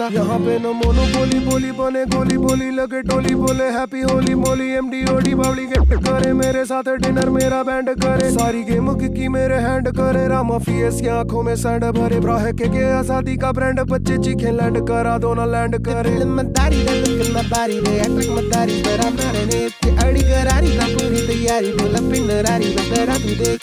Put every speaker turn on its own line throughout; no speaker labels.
यहाँ पे न मोनो बोली बोली बने गोली बोली लगे टोली बोले हैप्पी होली मोली MDOD बावली गेट करे मेरे साथ डिनर मेरा बैंड करे सारी गेम की मेरे हैंड करे रामा फीएस की आंखों में सैंड भरे ब्राह के आजादी का ब्रांड बच्चे चीखे लैंड करा दो ना लैंड करे मदारी दे लुक मदारी दे अटक मदारी तेरा मारने ते अड़ी करारी ना पूरी तैयारी बोला पिनरारी बदरा तू देख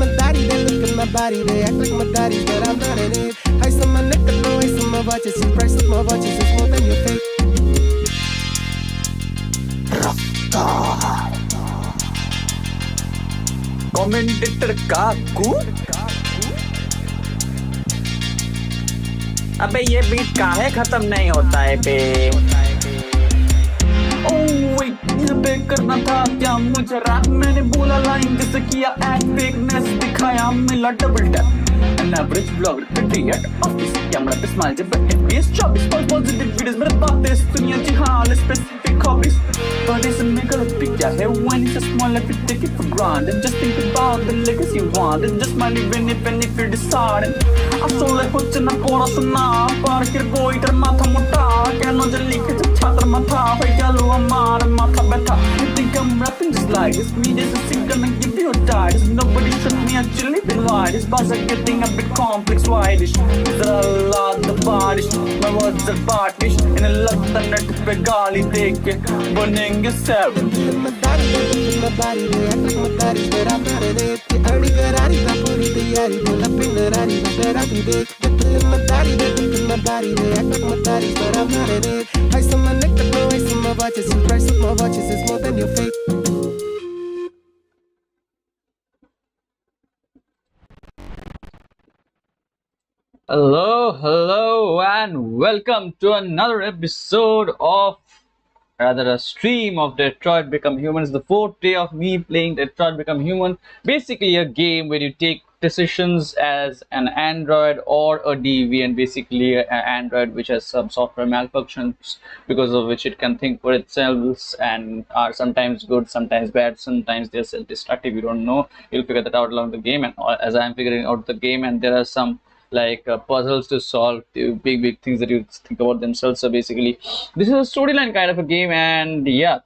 मदारी दे लुक मदारी दे अटक मदारी तेरा मारने I saw my neck, no, I saw my watches. The price of my watches is more than your fate.
Commentator Kaku? अबे ये बीट काहे खत्म नहीं होता है बे? ओह यहाँ पे करना था क्या मुझे रात मैंने बोला लाइन जैसे किया एक्ट फेकनेस दिखाया मिला double tap an average vlogger 50 at office camera पे स्माइल जब FPS 24 पॉजिटिव वीडियोस मेरे बातें दुनिया की हाल स्पेसिफिक हॉबीज but isn't में गलत भी क्या है when it's a small if you take it for granted just think about the legacy you want and just mind even if you're deciding asole कुछ ना कोरा सुना पर फिर कोई कर माथा मोटा कहना जल्दी के छात्र माथा है चलो हमारा माथा बैठा you think I'm rapping just like this me just a singer gonna give you a die nobody shut me actually been lied this buzz are getting a bit complex whitish there are a lot the bodies my words are partish in a lot the net पे गाली दे के बनेंगे सब
मदारी दे अटक मदारी तेरा मारने ते अड़ी करारी ना पूरी तैयारी बोला पिनरारी बदरा तू देख मदारी दे अटक मदारी तेरा मारने I saw my neck, no, I saw my watches. The price of my watches is more than your fate.
Hello, and welcome to another episode of rather a stream of Detroit Become Human. It's the fourth day of me playing Detroit Become Human. Basically, a game where you take decisions as an android or a deviant. Basically, an android which has some software malfunctions because of which it can think for itself and are sometimes good, sometimes bad, sometimes they're self-destructive. You don't know. You'll figure that out along the game, and as I'm figuring out the game, and there are some like puzzles to solve, big things that you think about themselves. So basically this is a storyline kind of a game, and yeah,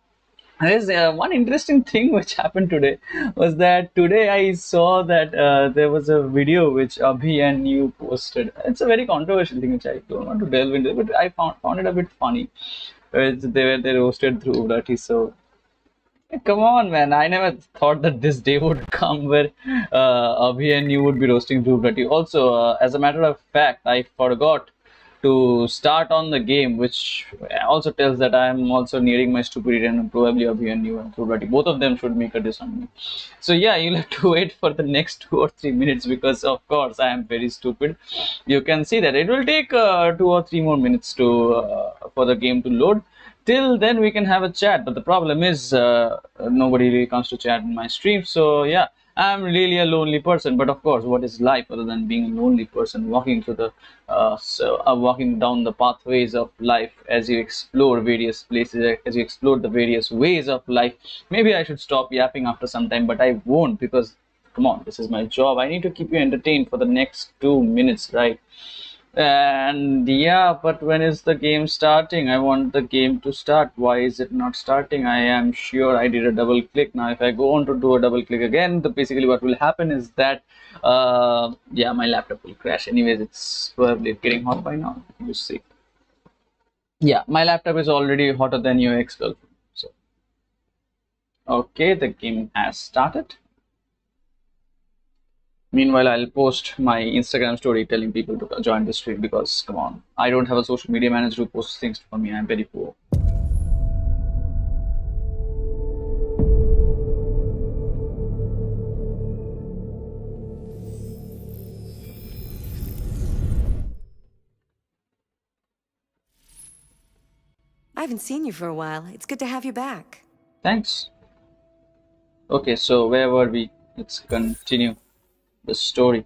there's one interesting thing which happened today was that today I saw that there was a video which Abhi and you posted. It's a very controversial thing which I don't want to delve into, but I found it a bit funny. They roasted through Udati. So come on, man. I never thought that this day would come where Abhi and you would be roasting Dhruv Bhatti. Also, as a matter of fact, I forgot to start on the game, which also tells that I am also nearing my stupidity, and probably Abhi and you and Dhruv Bhatti, both of them should make a diss on me. So yeah, you'll have to wait for the next 2 or 3 minutes because, of course, I am very stupid. You can see that it will take 2 or 3 more minutes to for the game to load. Till then we can have a chat, but the problem is nobody really comes to chat in my stream. So yeah, I'm really a lonely person. But of course, what is life other than being a lonely person walking through the walking down the pathways of life as you explore various places, as you explore the various ways of life. Maybe I should stop yapping after some time, but I won't, because come on, this is my job. I need to keep you entertained for the next 2 minutes, right? And yeah, but when is the game starting? I want the game to start. Why is it not starting? I am sure I did a double click. Now if I go on to do a double click again, basically what will happen is that yeah, my laptop will crash. Anyways, it's probably getting hot by now. You see, yeah, my laptop is already hotter than your ex-girlfriend. So okay, the game has started. Meanwhile, I'll post my Instagram story telling people to join the stream, because come on, I don't have a social media manager who posts things for me. I'm very poor.
I haven't seen you for a while. It's good to have you back.
Thanks. Okay, so where were we? Let's continue the story.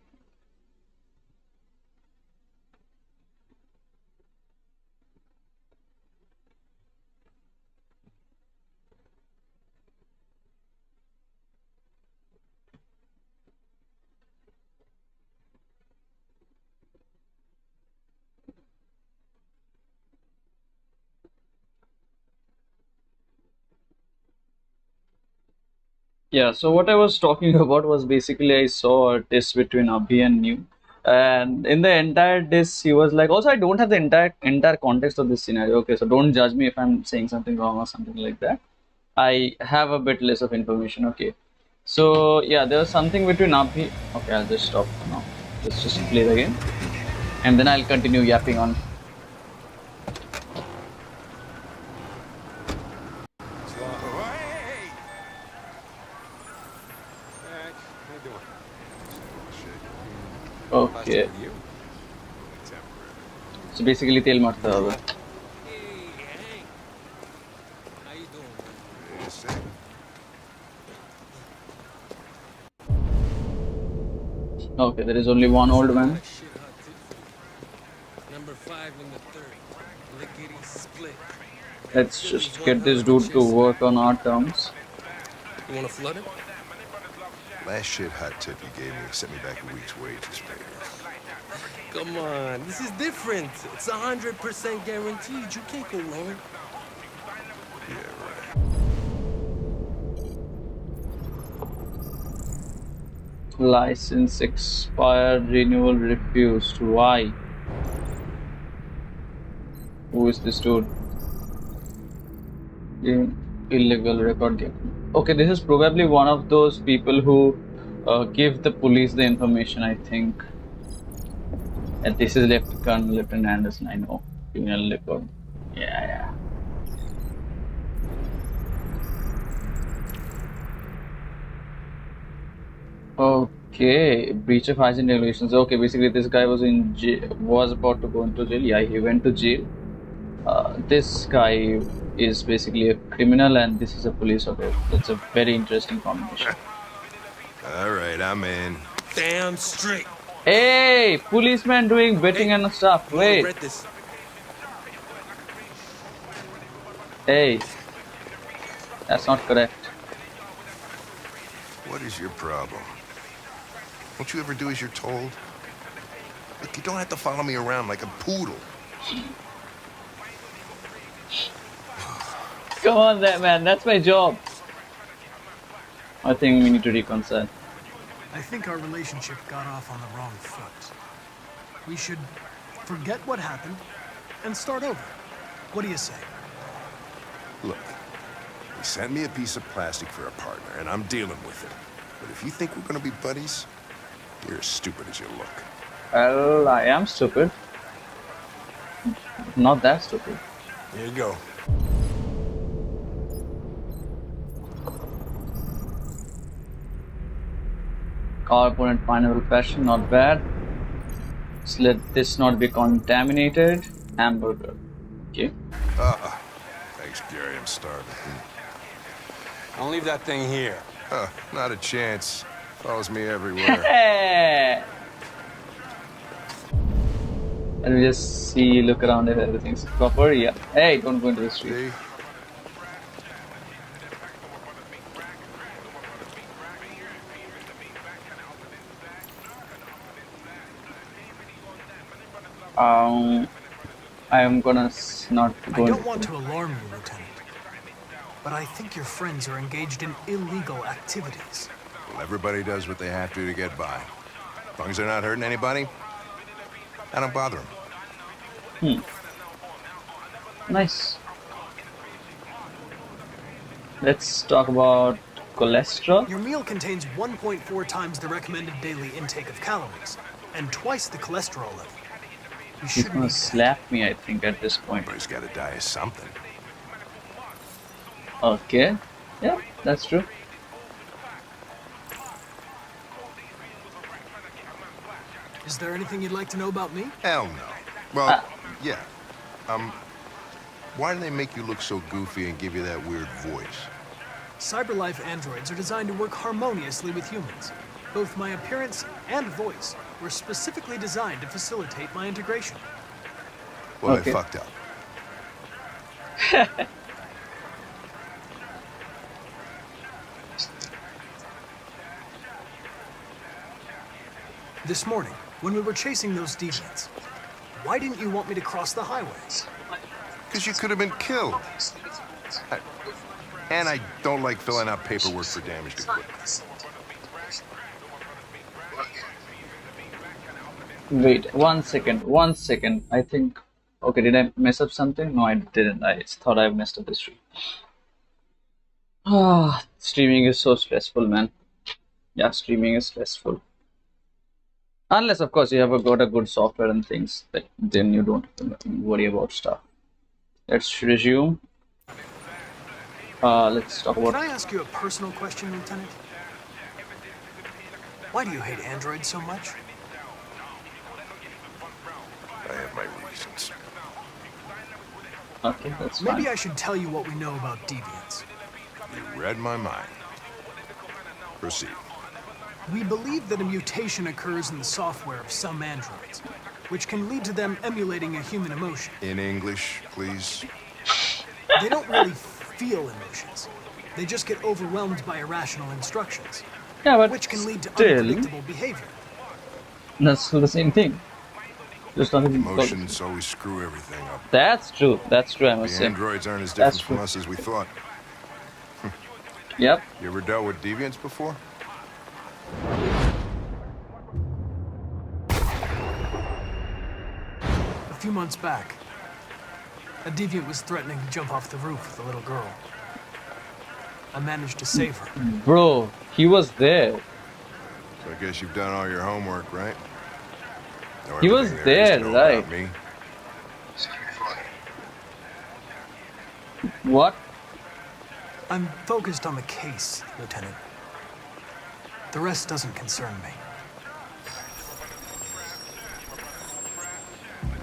Yeah, so what I was talking about was basically I saw a diss between Abhi and New. And in the entire diss, he was like, also I don't have the entire context of this scenario. Okay, so don't judge me if I'm saying something wrong or something like that. I have a bit less of information. Okay. So yeah, there was something between Abhi. Okay, I'll just stop for now. Let's just play the game. And then I'll continue yapping on. Okay. So basically तेल मारता होगा. Okay, there is only one old man.
Number 5 in the third. Lickety split.
Let's just get this dude to work on our terms.
You want to flood it?
Last shit hot tip you gave me sent me back a week's wages, baby.
Come on, this is different. It's 100% guaranteed. You can't go wrong.
Yeah, right.
License expired, renewal refused. Why? Who is this dude? Illegal record game. Okay, this is probably one of those people who give the police the information, I think. And this is Lieutenant Anderson, I know. Criminal record. Yeah. Okay, breach of hygiene regulations. Okay, basically this guy was in jail, was about to go into jail. Yeah, he went to jail. This guy is basically a criminal and this is a police officer. It's a very interesting combination.
All right, I'm in.
Damn straight.
Hey, policeman doing betting and stuff. Wait.
Read this.
Hey, that's not correct.
What is your problem? Don't you ever do as you're told? Look, you don't have to follow me around like a poodle.
Come on, that man. That's my job. I think we need to reconcile.
I think our relationship got off on the wrong foot. We should forget what happened and start over. What do you say?
Look, he sent me a piece of plastic for a partner, and I'm dealing with it. But if you think we're gonna be buddies, you're as stupid as you look.
Well, I am stupid. Not that stupid.
Here you go.
Carbonate pineapple passion, not bad. Let's let this not be contaminated. Hamburger. Okay.
Thanks, Gary. I'm starving.
Don't leave that thing here.
Not a chance. Follows me everywhere.
Hey! Let me just see, look around if everything's proper. Yeah. Hey, don't go into the street.
See?
I am gonna not go.
I don't want to alarm you, Lieutenant, but I think your friends are engaged in illegal activities.
Well, everybody does what they have to get by. As long as they're not hurting anybody, I don't bother them.
Nice. Let's talk about cholesterol.
Your meal contains 1.4 times the recommended daily intake of calories and twice the cholesterol level. You
He's
shouldn't
gonna
eat that.
slap me, I think, at this point.
Everybody's got to die of something.
Okay. Yeah, that's true.
Is there anything you'd like to know about me?
Hell no. Well, yeah. Why do they make you look so goofy and give you that weird voice?
CyberLife androids are designed to work harmoniously with humans. Both my appearance and voice were specifically designed to facilitate my integration.
Well,
Okay.
they fucked up.
This morning, when we were chasing those deviants, why didn't you want me to cross the highway?
Because you could have been killed. And I don't like filling out paperwork for damaged equipment.
Wait, 1 second. I think. Okay, did I mess up something? No, I didn't. I thought I messed up history. Ah, streaming is so stressful, man. Yeah, streaming is stressful. Unless, of course, you have got a good software and things, that then you don't have to worry about stuff. Let's resume. Let's talk about.
Can I ask you a personal question, Lieutenant? Why do you hate androids so much?
I have my reasons.
Okay, that's fine.
Maybe I should tell you what we know about deviants.
You read my mind. Proceed.
We believe that a mutation occurs in the software of some androids, which can lead to them emulating a human emotion.
In English, please.
They don't really feel emotions. They just get overwhelmed by irrational instructions,
Yeah, but
which can lead to
still,
unpredictable behavior.
that's still the same thing. Just not
Emotions always screw everything up.
That's true. That's true. I must
The
say.
androids aren't as
That's
different from
true.
us as we thought.
Yep.
You ever dealt with deviants before?
A few months back, a deviant was threatening to jump off the roof with a little girl. I managed to save her.
Bro, he was there.
So I guess you've done all your homework, right? Know
He was
everything there is to
there,
know about
right.
me.
What?
I'm focused on the case, Lieutenant. The rest doesn't concern me.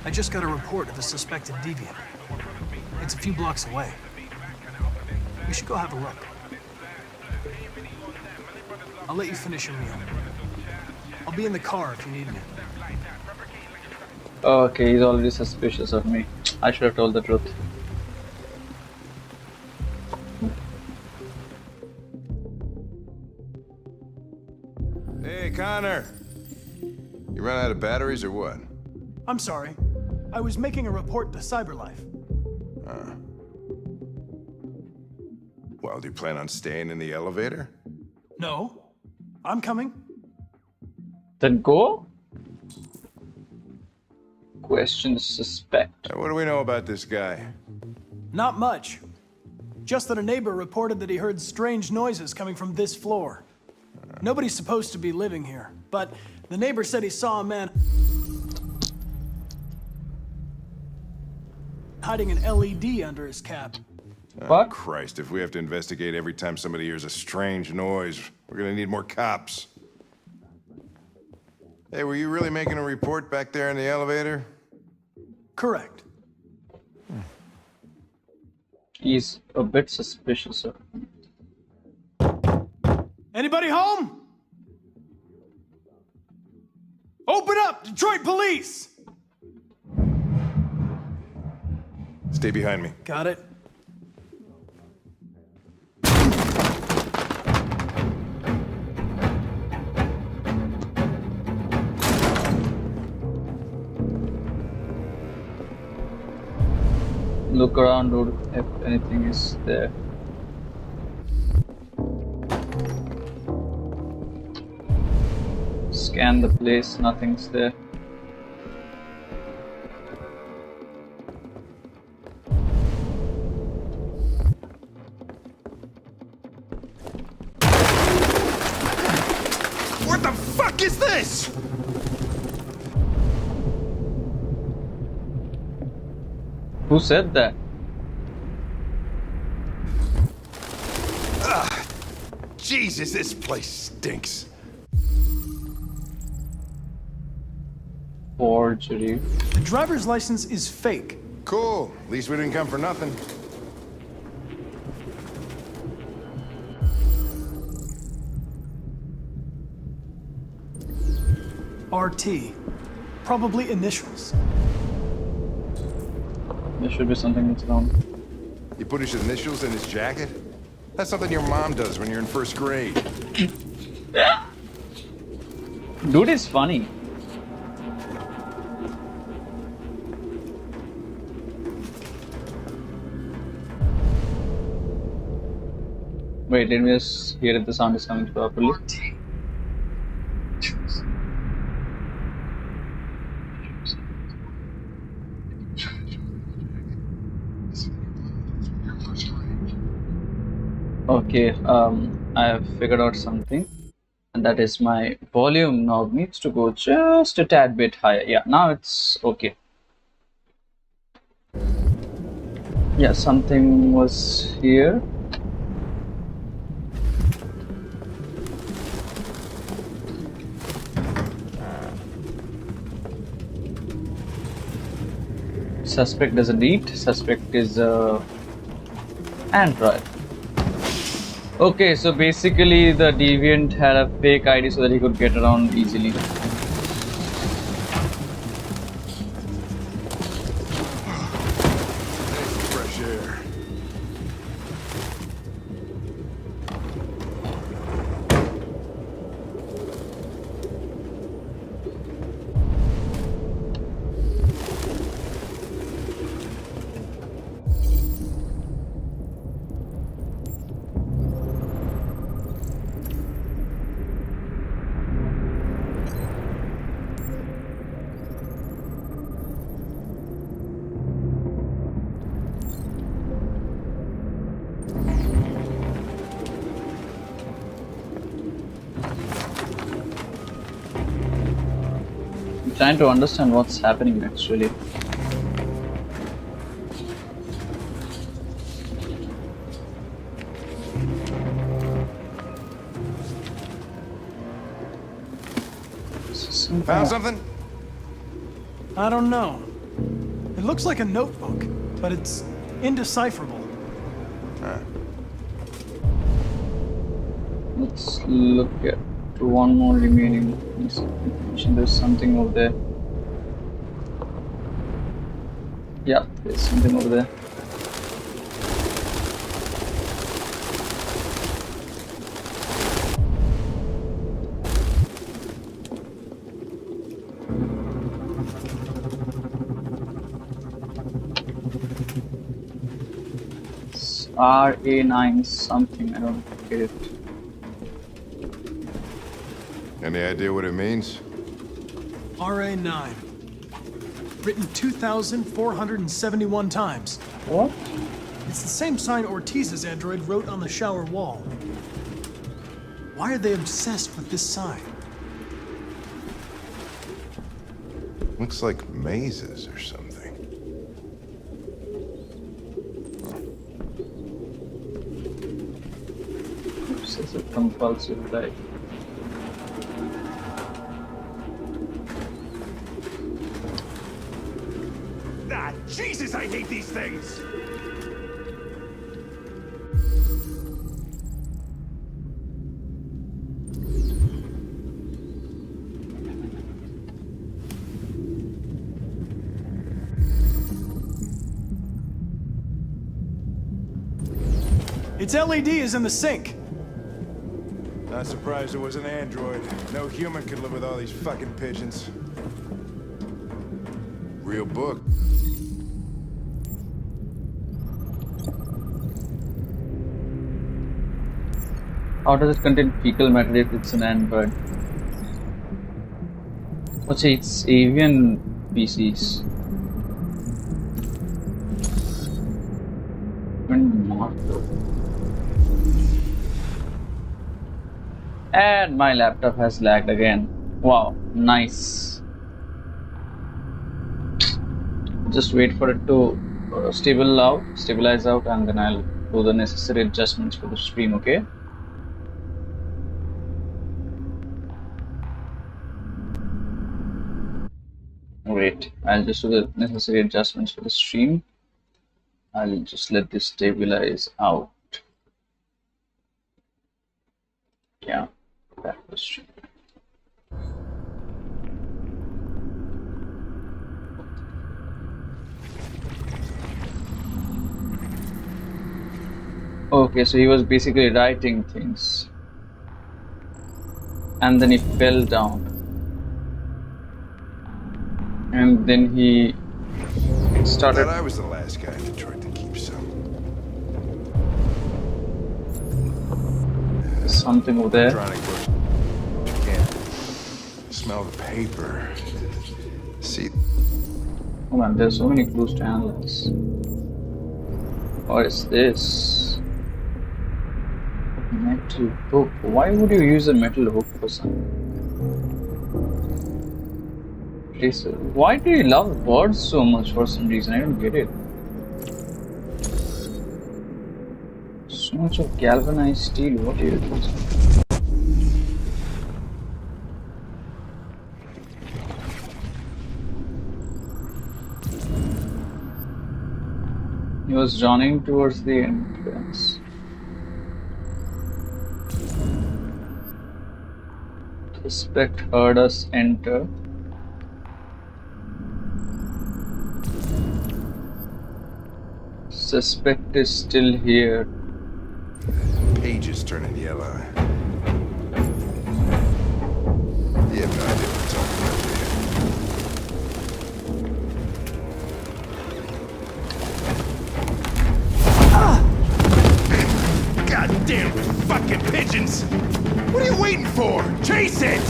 I just got a report of a suspected deviant. It's a few blocks away. We should go have a look. I'll let you finish your meal. I'll be in the car if you need me.
Okay, he's already suspicious of me. I should have told the truth.
Hey, Connor. You run out of batteries or what?
I'm sorry. I was making a report to CyberLife.
Well, do you plan on staying in the elevator?
No. I'm coming.
Then go? Question suspect.
What do we know about this guy?
Not much. Just that a neighbor reported that he heard strange noises coming from this floor. Nobody's supposed to be living here, but the neighbor said he saw a man hiding an LED under his cap.
What?
Christ, if we have to investigate every time somebody hears a strange noise, we're gonna need more cops. Hey, were you really making a report back there in the elevator?
Correct.
He's a bit suspicious of me.
Anybody home? Open up, Detroit Police!
Stay behind me.
Got it.
Look around, dude, if anything is there. Scan the place, nothing's there.
What the fuck is this?
Who said that?
Jesus, this place stinks.
Forgery.
The driver's license is fake.
Cool. At least we didn't come for nothing.
RT. Probably initials.
There should be something that's wrong.
You put his initials in his jacket? That's something your mom does when you're in first grade.
Dude is funny. Wait, let me just hear if the sound is coming properly. Okay, I have figured out something, and that is my volume knob needs to go just a tad bit higher. Yeah, now it's okay. Yeah, something was here. Suspect doesn't eat. Suspect is android. Okay, so basically the deviant had a fake ID so that he could get around easily.
Fresh air.
I'm trying to understand what's happening actually.
Found something?
I don't know. It looks like a notebook, but it's indecipherable.
Let's look at one more remaining piece of information. There's something over there. Yeah, there's something over there. It's RA9 something, I don't get it.
Any idea what it means?
RA9. Written 2,471 times.
What?
It's the same sign Ortiz's android wrote on the shower wall. Why are they obsessed with this sign?
Looks like mazes or something.
Obsessive compulsive life.
Ah, Jesus, I hate these things!
Its LED is in the sink.
Not surprised it was an android. No human could live with all these fucking pigeons.
Real book.
How does it contain fecal matter if it's an android? What's it? It's avian species. And my laptop has lagged again. Wow, nice. Just wait for it to stabilize out, and then I'll do the necessary adjustments for the stream, okay? Wait, I'll just do the necessary adjustments for the stream. I'll just let this stabilize out. Yeah, that was stream. Okay, so he was basically writing things. And then he fell down. And then he started.
I was the last guy in Detroit to keep some.
something over there.
Electronic book. Can't smell the paper. See,
Oh man, there's so many clues to analyze. What is this? Metal hook. Why would you use a metal hook for something? Why do you love birds so much for some reason? I don't get it. So much of galvanized steel. What are you doing? He was running towards the entrance. Suspect heard us enter. Suspect is still here.
Pages turning yellow. You have no idea what I'm talking about, do you?
Goddamn fucking pigeons! What are you waiting for? Chase it!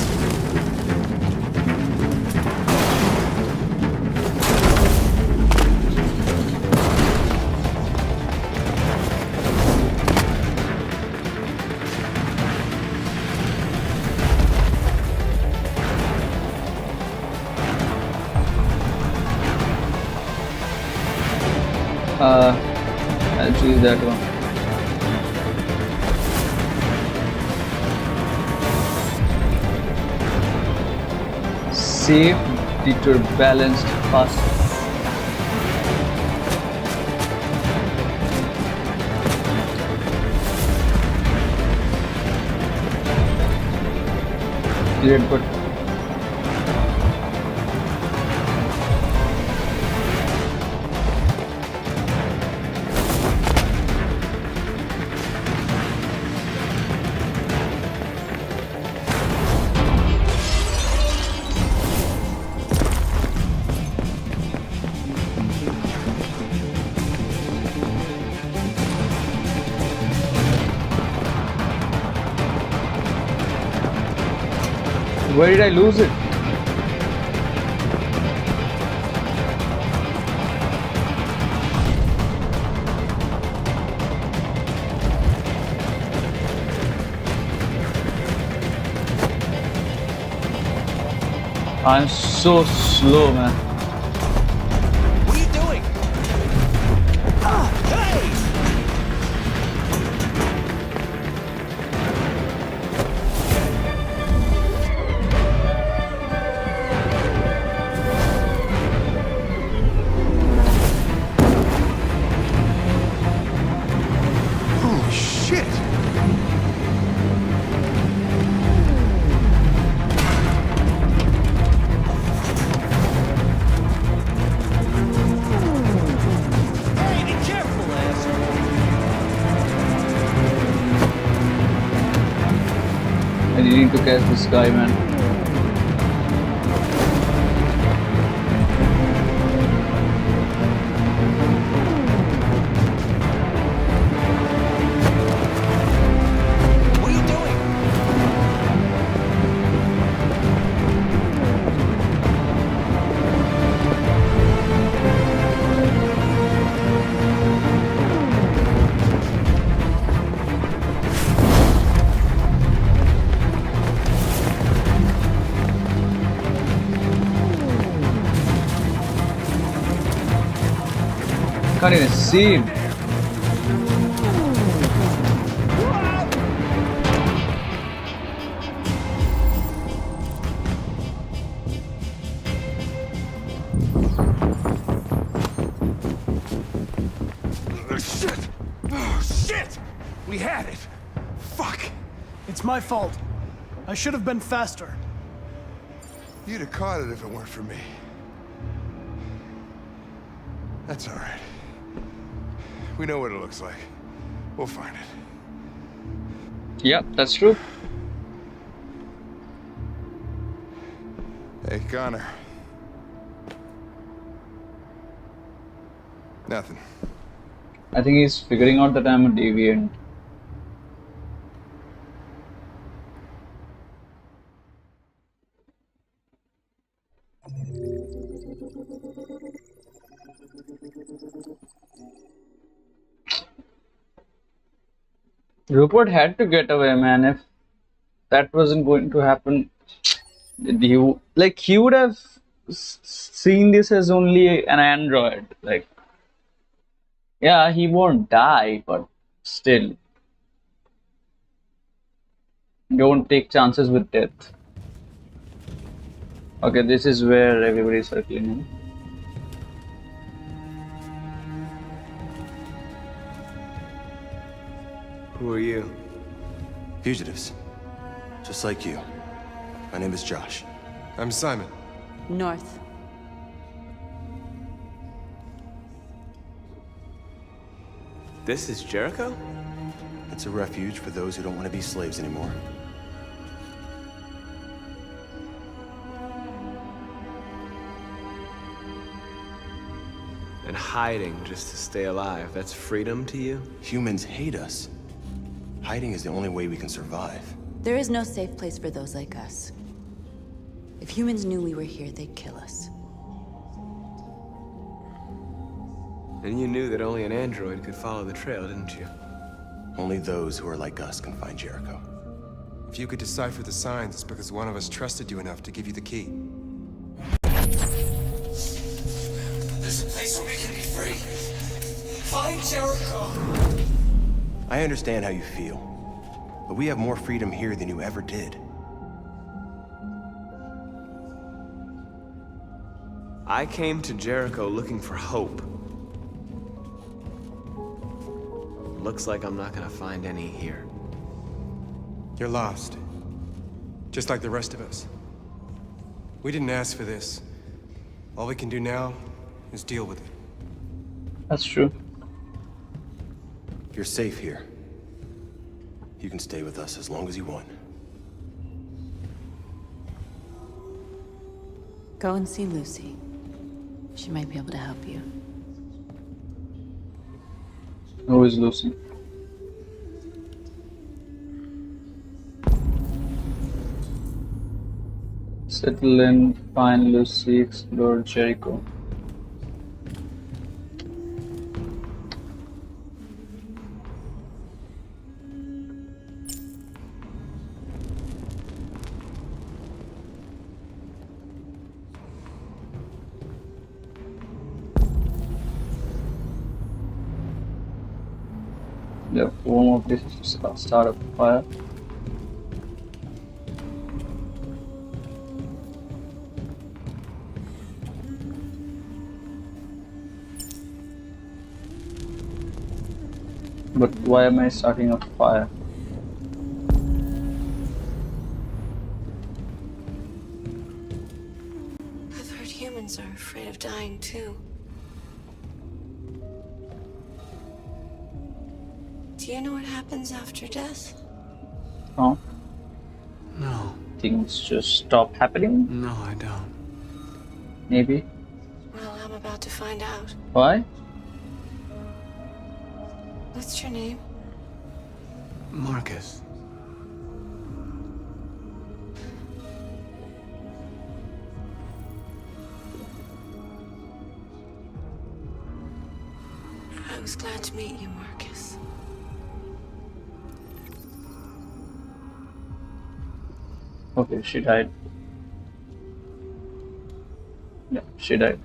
I'll choose that one. Safe, deter, balanced, fast. Cleared, but where did I lose it? I'm so slow, man.
What are you doing? Hey!
Holy shit!
Hey, be careful, asshole!
I need to catch this guy, man.
What are you doing?
Can't even see him.
Shit! Oh, shit! We had it! Fuck!
It's my fault. I should have been faster.
You'd have caught it if it weren't for me. That's all right. We know what it looks like. We'll find it.
Yep, that's true.
Hey, Connor. Nothing.
I think he's figuring out that I'm a deviant. Rupert had to get away, man. If that wasn't going to happen, he would have seen this as only an android. Like, yeah, he won't die, but still, don't take chances with death. Okay, this is where everybody's circling in.
Who are you?
Fugitives. Just like you. My name is Josh.
I'm Simon.
North.
This is Jericho?
It's a refuge for those who don't want to be slaves anymore.
And hiding just to stay alive, that's freedom to you?
Humans hate us. Hiding is the only way we can survive.
There is no safe place for those like us. If humans knew we were here, they'd kill us.
And you knew that only an android could follow the trail, didn't you?
Only those who are like us can find Jericho.
If you could decipher the signs, it's because one of us trusted you enough to give you the key.
There's a place where we can be free. Find Jericho.
I understand how you feel, but we have more freedom here than you ever did.
I came to Jericho looking for hope. Looks like I'm not gonna find any here.
You're lost. Just like the rest of us. We didn't ask for this. All we can do now is deal with it.
That's true.
You're safe here. You can stay with us as long as you want.
Go and see Lucy. She might be able to help you.
Who is Lucy? Settle in, find Lucy, explore Jericho. The form of this is to start a fire. But why am I starting a fire?
I've heard humans are afraid of dying too. Do you know what happens after death?
Oh,
No.
things just stop happening?
No, I don't.
Maybe.
Well, I'm about to find out.
Why?
What's your name?
Marcus.
I was glad to meet you, Marcus.
Okay, she died. Yeah, she died.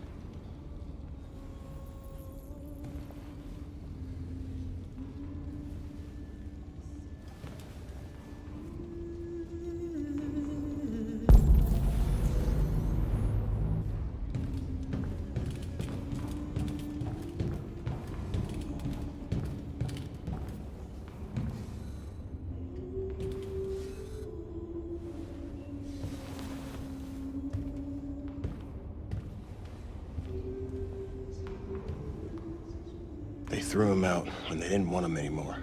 They threw him out when they didn't want him anymore.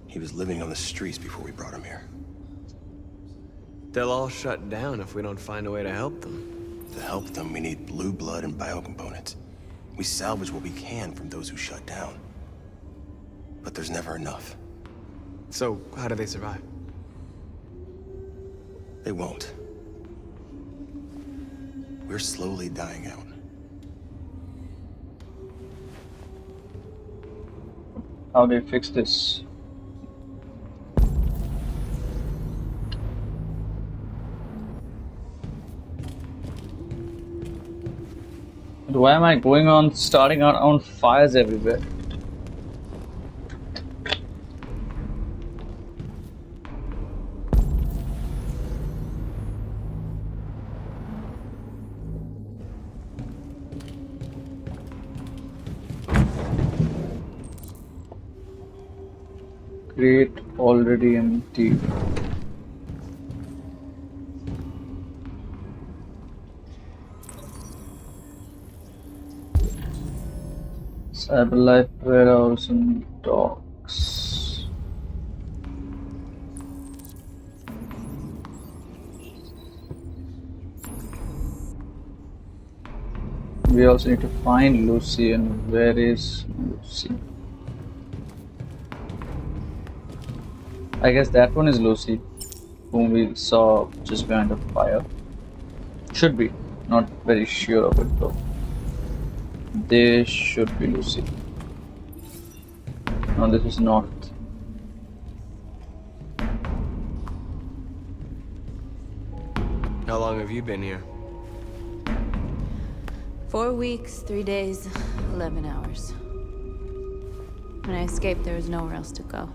He was living on the streets before we brought him here.
They'll all shut down if we don't find a way to help them.
To help them, we need blue blood and biocomponents. We salvage what we can from those who shut down. But there's never enough.
So, how do they survive?
They won't. We're slowly dying out.
How do you fix this? why am I going on starting out on fires everywhere? Crate already empty. Cyberlife warehouse and docks. We also need to find Lucy, and where is Lucy? I guess that one is Lucy, whom we saw just behind the fire. Should be. Not very sure of it though. This should be Lucy. No, this is not.
How long have you been here?
4 weeks, 3 days, 11 hours. When I escaped, there was nowhere else to go.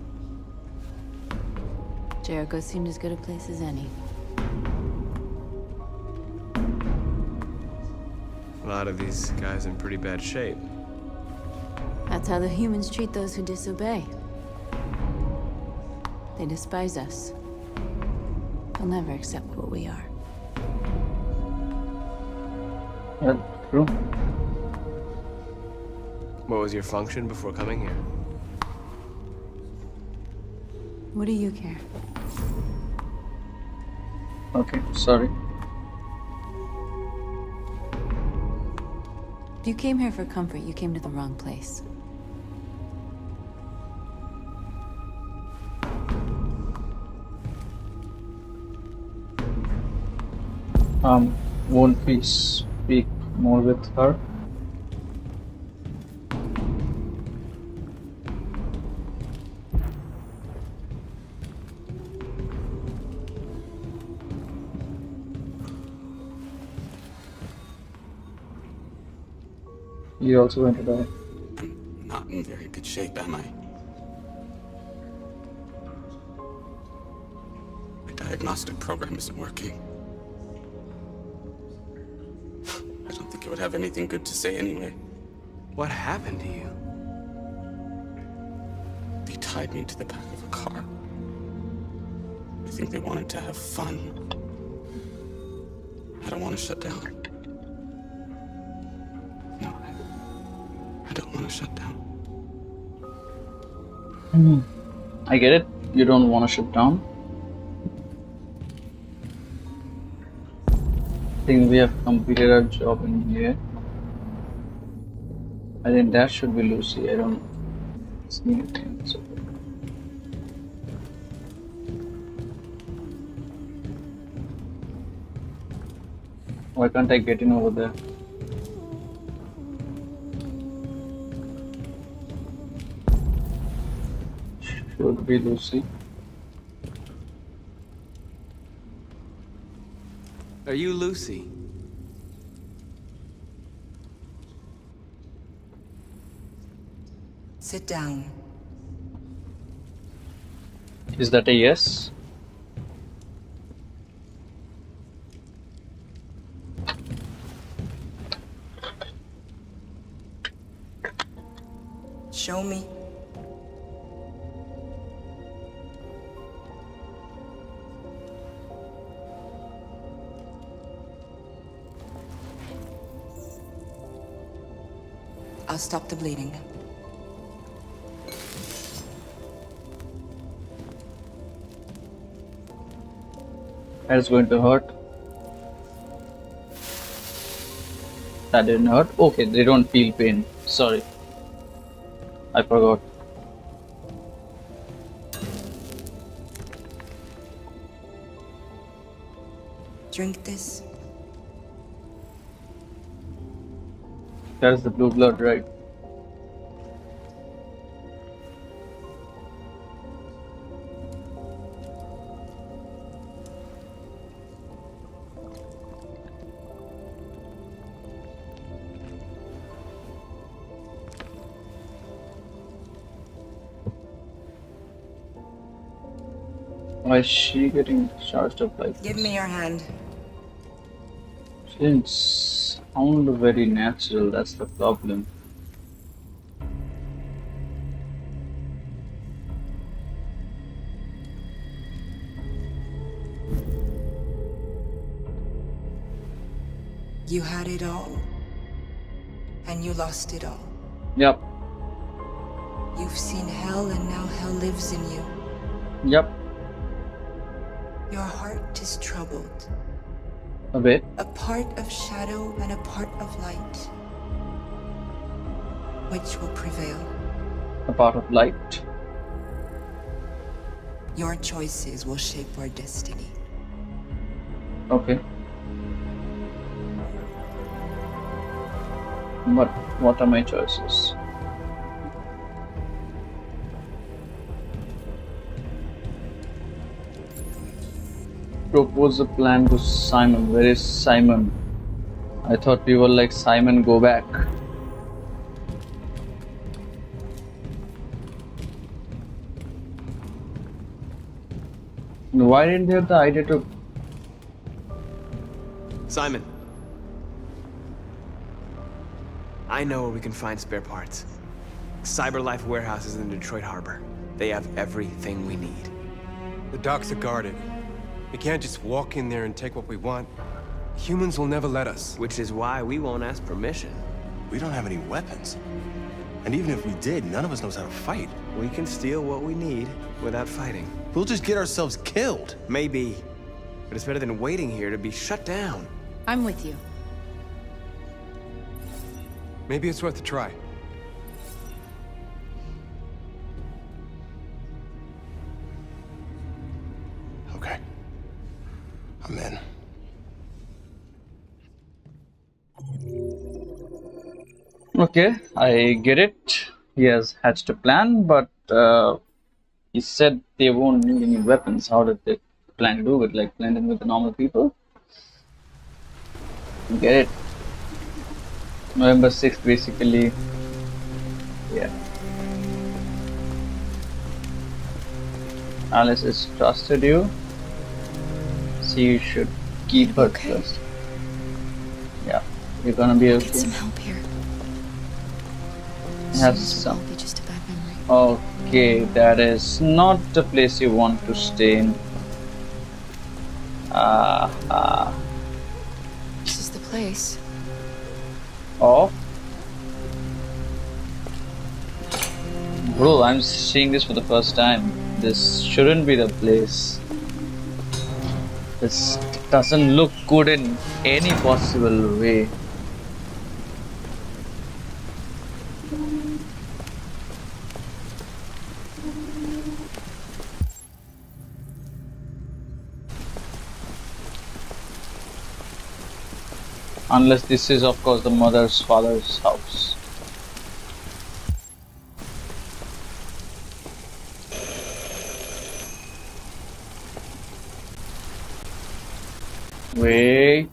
Jericho seemed as good a place as any.
A lot of these guys in pretty bad shape.
That's how the humans treat those who disobey. They despise us. They'll never accept what we are.
That's true.
What was your function before coming here?
What do you care?
Okay, sorry.
If you came here for comfort, you came to the wrong place.
Won't we speak more with her? You're also going to die.
I'm not in very good shape, am I? My diagnostic program isn't working. I don't think it would have anything good to say anyway.
What happened to you?
They tied me to the back of a car. I think they wanted to have fun. I don't want to shut down. I don't want to shut down.
I get it. You don't want to shut down. I think we have completed our job in here. I think that should be Lucy. I don't see anything. So. Why can't I get in over there? Should be Lucy.
Are you Lucy?
Sit down.
Is that a yes?
Show me. I'll stop the bleeding.
That is going to hurt. That didn't hurt. Okay, they don't feel pain. Sorry. I forgot.
Drink this.
That is the blue blood, right? Why is she getting charged up like
Give me your hand.
She didn't sound very natural, that's the problem.
You had it all. And you lost it all.
Yep.
You've seen hell and now hell lives in you.
Yep.
Your heart is troubled.
A bit.
A part of shadow and a part of light. Which will prevail?
A part of light.
Your choices will shape our destiny.
Okay. But what are my choices? Propose a plan to Simon. Where is Simon? I thought we were like, Simon, go back. Why didn't they have the idea to...
Simon. I know where we can find spare parts. CyberLife warehouse is in the Detroit Harbor. They have everything we need.
The docks are guarded. We can't just walk in there and take what we want. Humans will never let us.
Which is why we won't ask permission.
We don't have any weapons. And even if we did, none of us knows how to fight.
We can steal what we need without fighting.
We'll just get ourselves killed.
Maybe. But it's better than waiting here to be shut down.
I'm with you.
Maybe it's worth a try.
Okay. I'm in.
Okay, I get it. He has hatched a plan, but he said they won't need any weapons. How did they plan to do it? Like blend in with the normal people? Get it. November 6th, basically. Yeah. Alice has trusted you. So you should keep her trust. Yeah, you're gonna be okay.
Get some help here.
Have
This
some.
will be just a bad memory.
Okay, that is not the place you want to stay in.
This is the place.
Oh. Bro, I'm seeing this for the first time. This shouldn't be the place. This doesn't look good in any possible way. Unless this is, of course, the mother's father's house. Wait.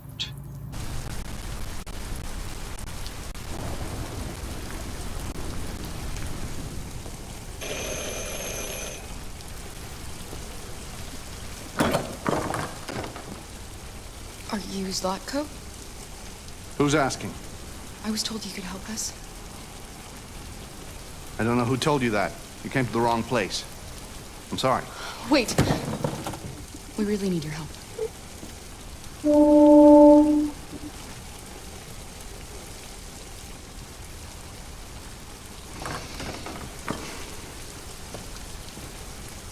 Are you Zlatko?
Who's asking?
I was told you could help us.
I don't know who told you that. You came to the wrong place. I'm sorry.
Wait. We really need your help.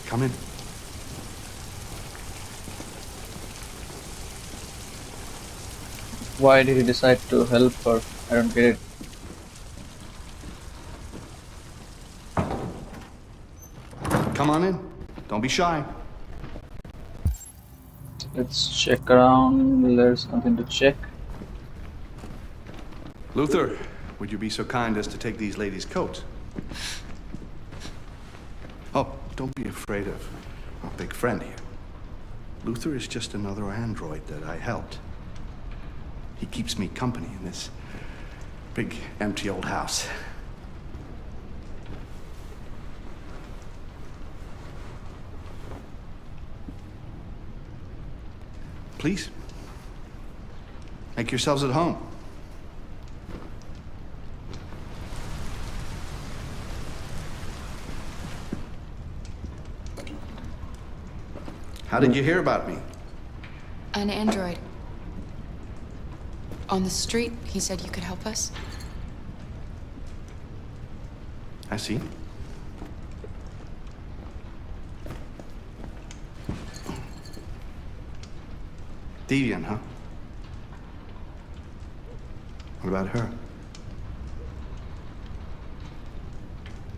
Come in.
Why did he decide to help her? I don't get it.
Come on in. Don't be shy.
Let's check around. There's nothing to check.
Luther, would you be so kind as to take these ladies' coats? Oh, don't be afraid of our big friend here. Luther is just another android that I helped. He keeps me company in this big, empty old house. Please. Make yourselves at home. How did you hear about me?
An android. On the street, he said you could help us.
I see. Deviant, huh? What about her?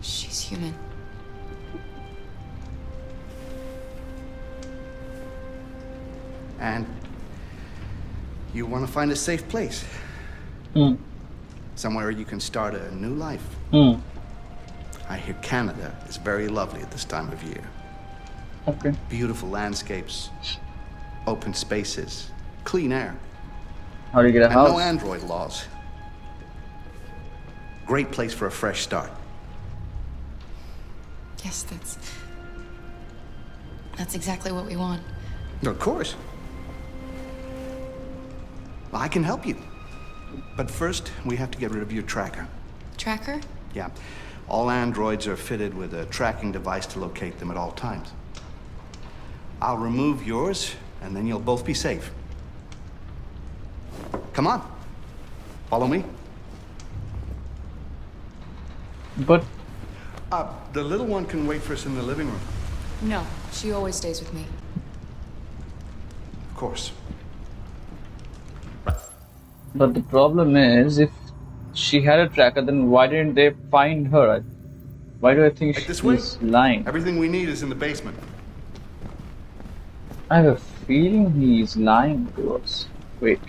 She's human.
And you want to find a safe place. Somewhere you can start a new life. I hear Canada is very lovely at this time of year.
Okay.
Beautiful landscapes, open spaces, clean air.
How do you get a
and
house?
no android laws. Great place for a fresh start.
Yes, that's exactly what we want.
Of course. Well, I can help you. But first, we have to get rid of your tracker.
Tracker?
Yeah. All androids are fitted with a tracking device to locate them at all times. I'll remove yours, and then you'll both be safe. Come on. Follow me.
But...
the little one can wait for us in the living room.
No, she always stays with me.
Of course.
But the problem is, if she had a tracker, then why didn't they find her? Why do I think she's lying?
Everything we need is in the basement.
I have a feeling he's lying to us. Wait.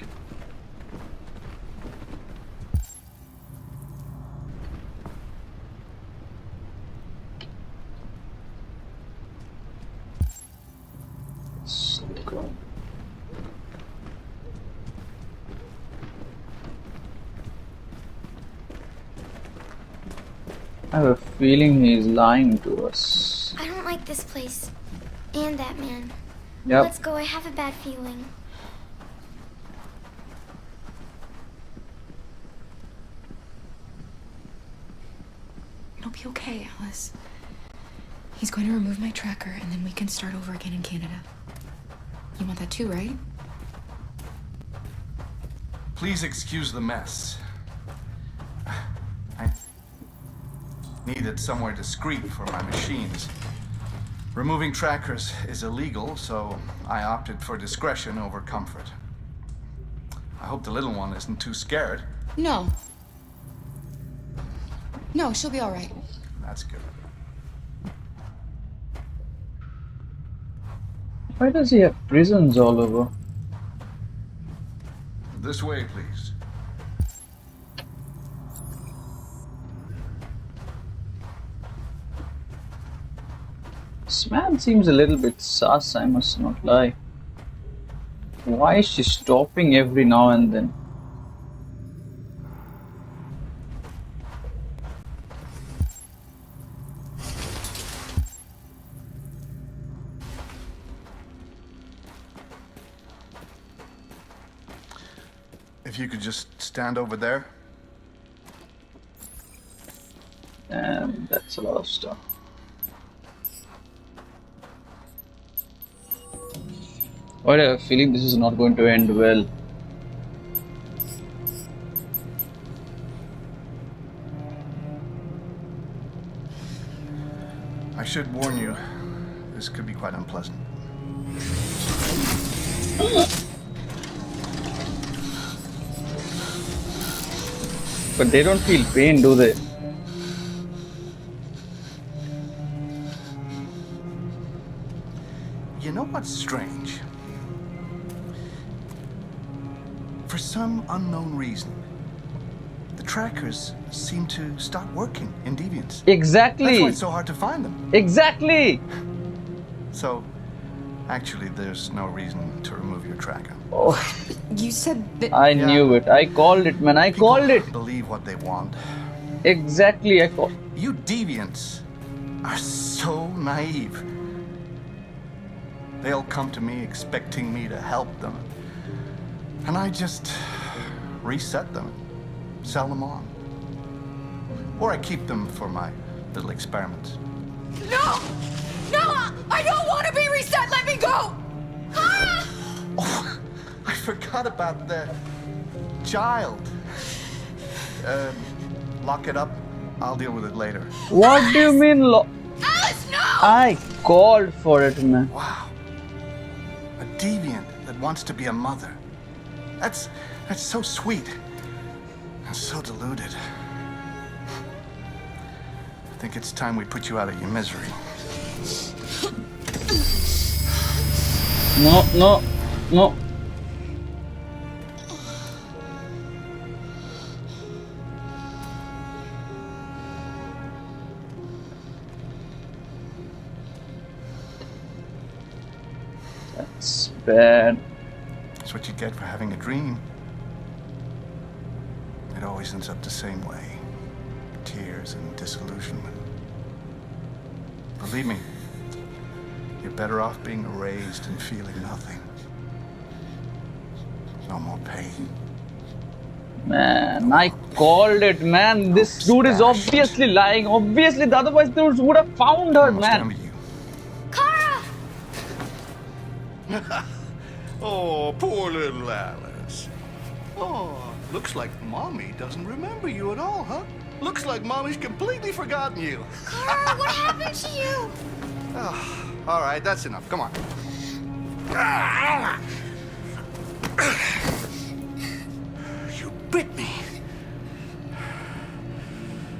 I have a feeling he's lying to us.
I don't like this place. And that man.
Yep.
Let's go, I have a bad feeling.
It'll be okay, Alice. He's going to remove my tracker, and then we can start over again in Canada. You want that too, right?
Please excuse the mess. I needed somewhere discreet for my machines. Removing trackers is illegal, so I opted for discretion over comfort. I hope the little one isn't too scared.
No. No, she'll be all right.
That's good.
Why does he have prisons all over?
This way, please.
This man seems a little bit sus, I must not lie. Why is she stopping every now and then?
If you could just stand over there.
And that's a lot of stuff. Why do I have a feeling this is not going to end well?
I should warn you, this could be quite unpleasant.
But they don't feel pain, do they?
You know what's strange? For some unknown reason, the trackers seem to stop working in deviants.
Exactly.
That's why it's so hard to find them.
Exactly.
So, actually, there's no reason to remove your tracker.
Oh,
you said that.
I knew it. I called it, man. I called it.
Believe what they want.
Exactly. I called.
You deviants are so naive. They'll come to me expecting me to help them. And I just reset them, sell them on. Or I keep them for my little experiments.
No! No! I don't want to be reset! Let me go! Ah!
Oh, I forgot about the child. Lock it up. I'll deal with it later.
What do you mean,
Alice, no!
I called for it, man.
Wow. A deviant that wants to be a mother. That's so sweet. And so deluded. I think it's time we put you out of your misery.
No, no, no. That's bad.
That's what you get for having a dream. It always ends up the same way. Tears and disillusionment. Believe me, you're better off being erased and feeling nothing. No more pain.
Man, I called it, man. This dude is obviously lying. Obviously, otherwise dudes would have found her, man.
Oh, poor little Alice. Oh, looks like Mommy doesn't remember you at all, huh? Looks like Mommy's completely forgotten you.
Kara, what happened to you?
Oh, all right, that's enough. Come on. You bit me.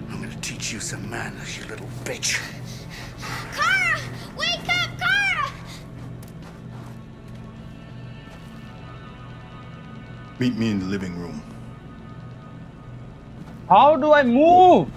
I'm gonna teach you some manners, you little bitch.
Kara! Wake up, Kara!
Meet me in the living room.
How do I move?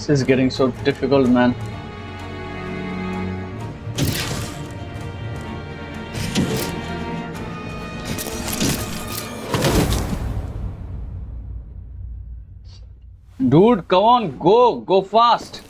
This is getting so difficult, man. Dude, come on, go fast.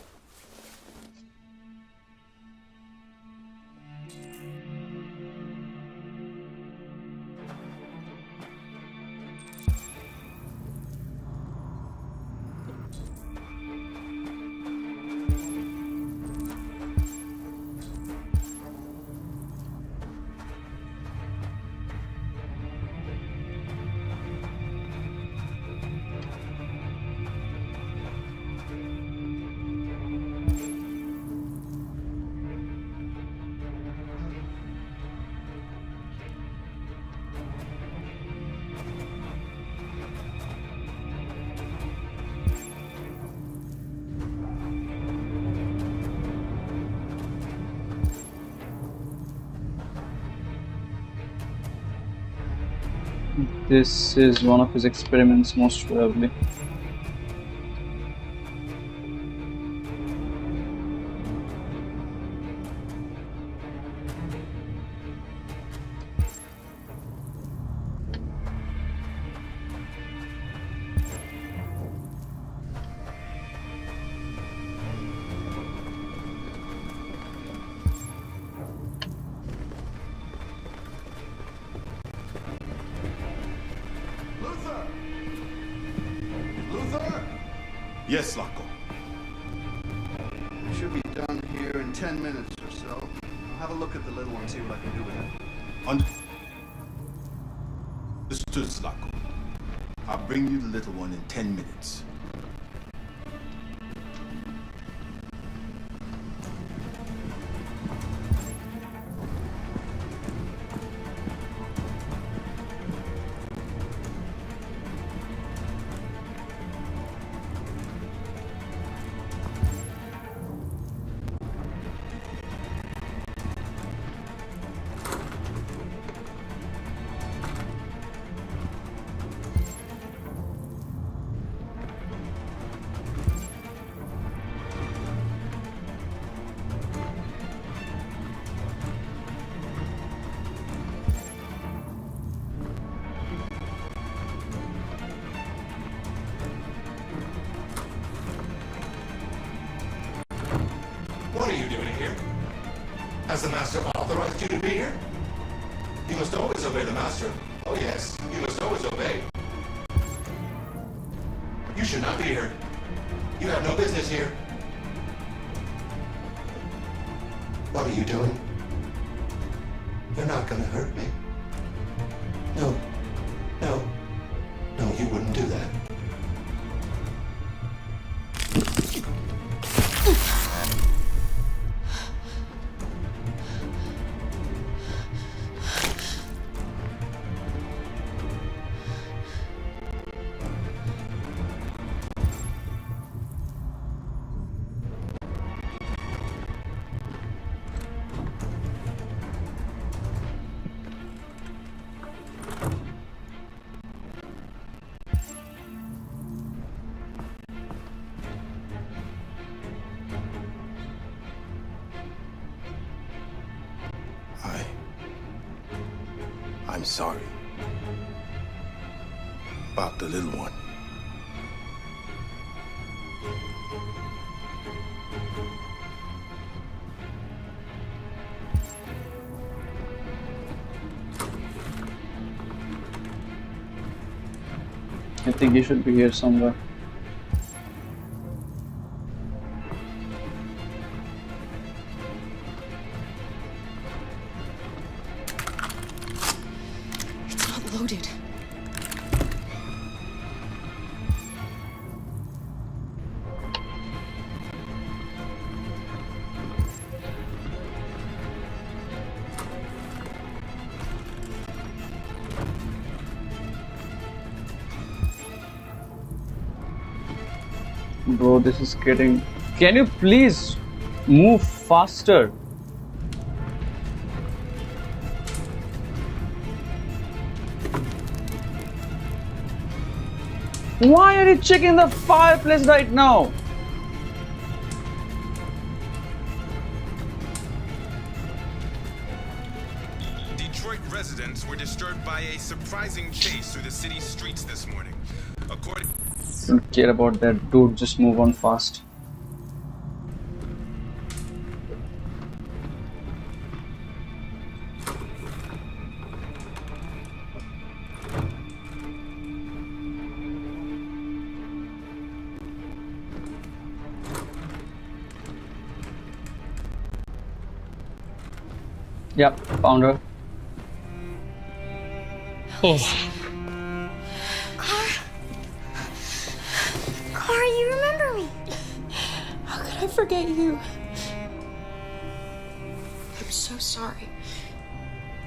This is one of his experiments, most probably.
Yes, Laco. Should be done here in 10 minutes or so. I'll have a look at the little one, see what I can do with it. Understood, Laco. I'll bring you the little one in 10 minutes.
What are you doing here? Has the Master authorized you to be here? You must always obey the Master. Oh yes, you must always obey. You should not be here. You have no business here. What are you doing? You're not gonna hurt me. No. No. No, you wouldn't do that.
I'm sorry. About the little one.
I think he should be here somewhere.
It's not loaded.
Bro, this is getting... Can you please move faster? Why are you checking the fireplace right now?
Detroit residents were disturbed by a surprising chase through the city's streets this morning. According...
Don't care about that, dude. Just move on fast. Yep, found her. Oh.
Clara, you remember me.
How could I forget you? I'm so sorry.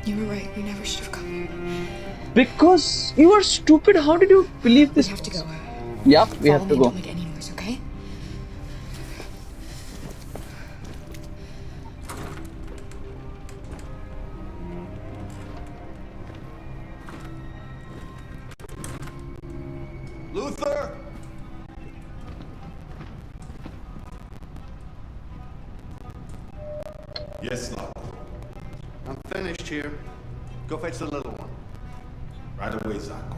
You were right. We never should have come.
Because you are stupid. How did you believe this?
We have to go.
Yep, we have to go.
Don't make any noise, okay?
Yes, Lord. I'm finished here. Go fetch the little one.
Right away, Zacco.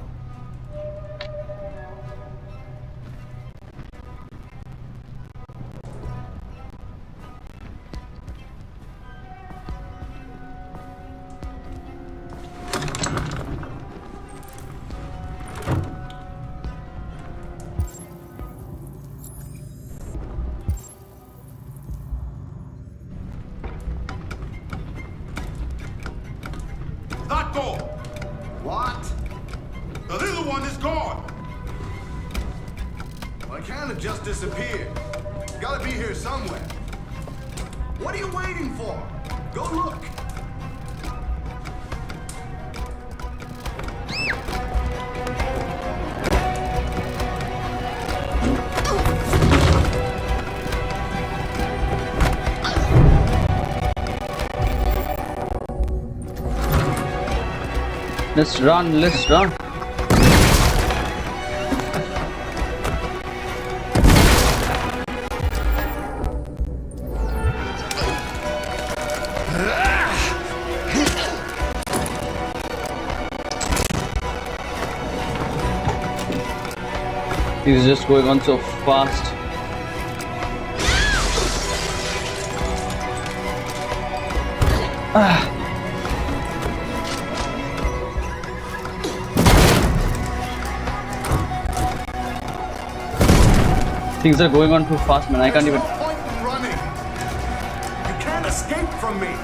Zacco! What?
The little one is gone.
Well, it can't have just disappeared. It's gotta be here somewhere. What are you waiting for? Go look.
Let's run, let's run. He's just going on so fast. Things are going on too fast, man. I can't even.
There's no point in running. You can't escape from me.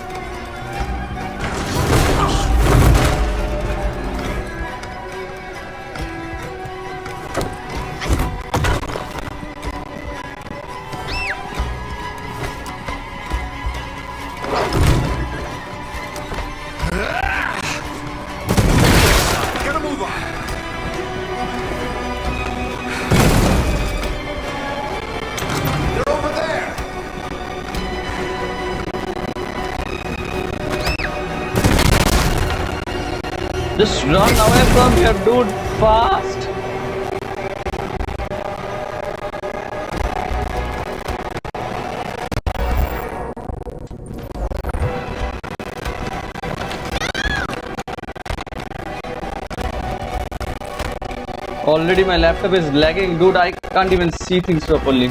Get a move on. They're over there.
Just run away from here, dude. Fast. Already my laptop is lagging, dude. I can't even see things properly.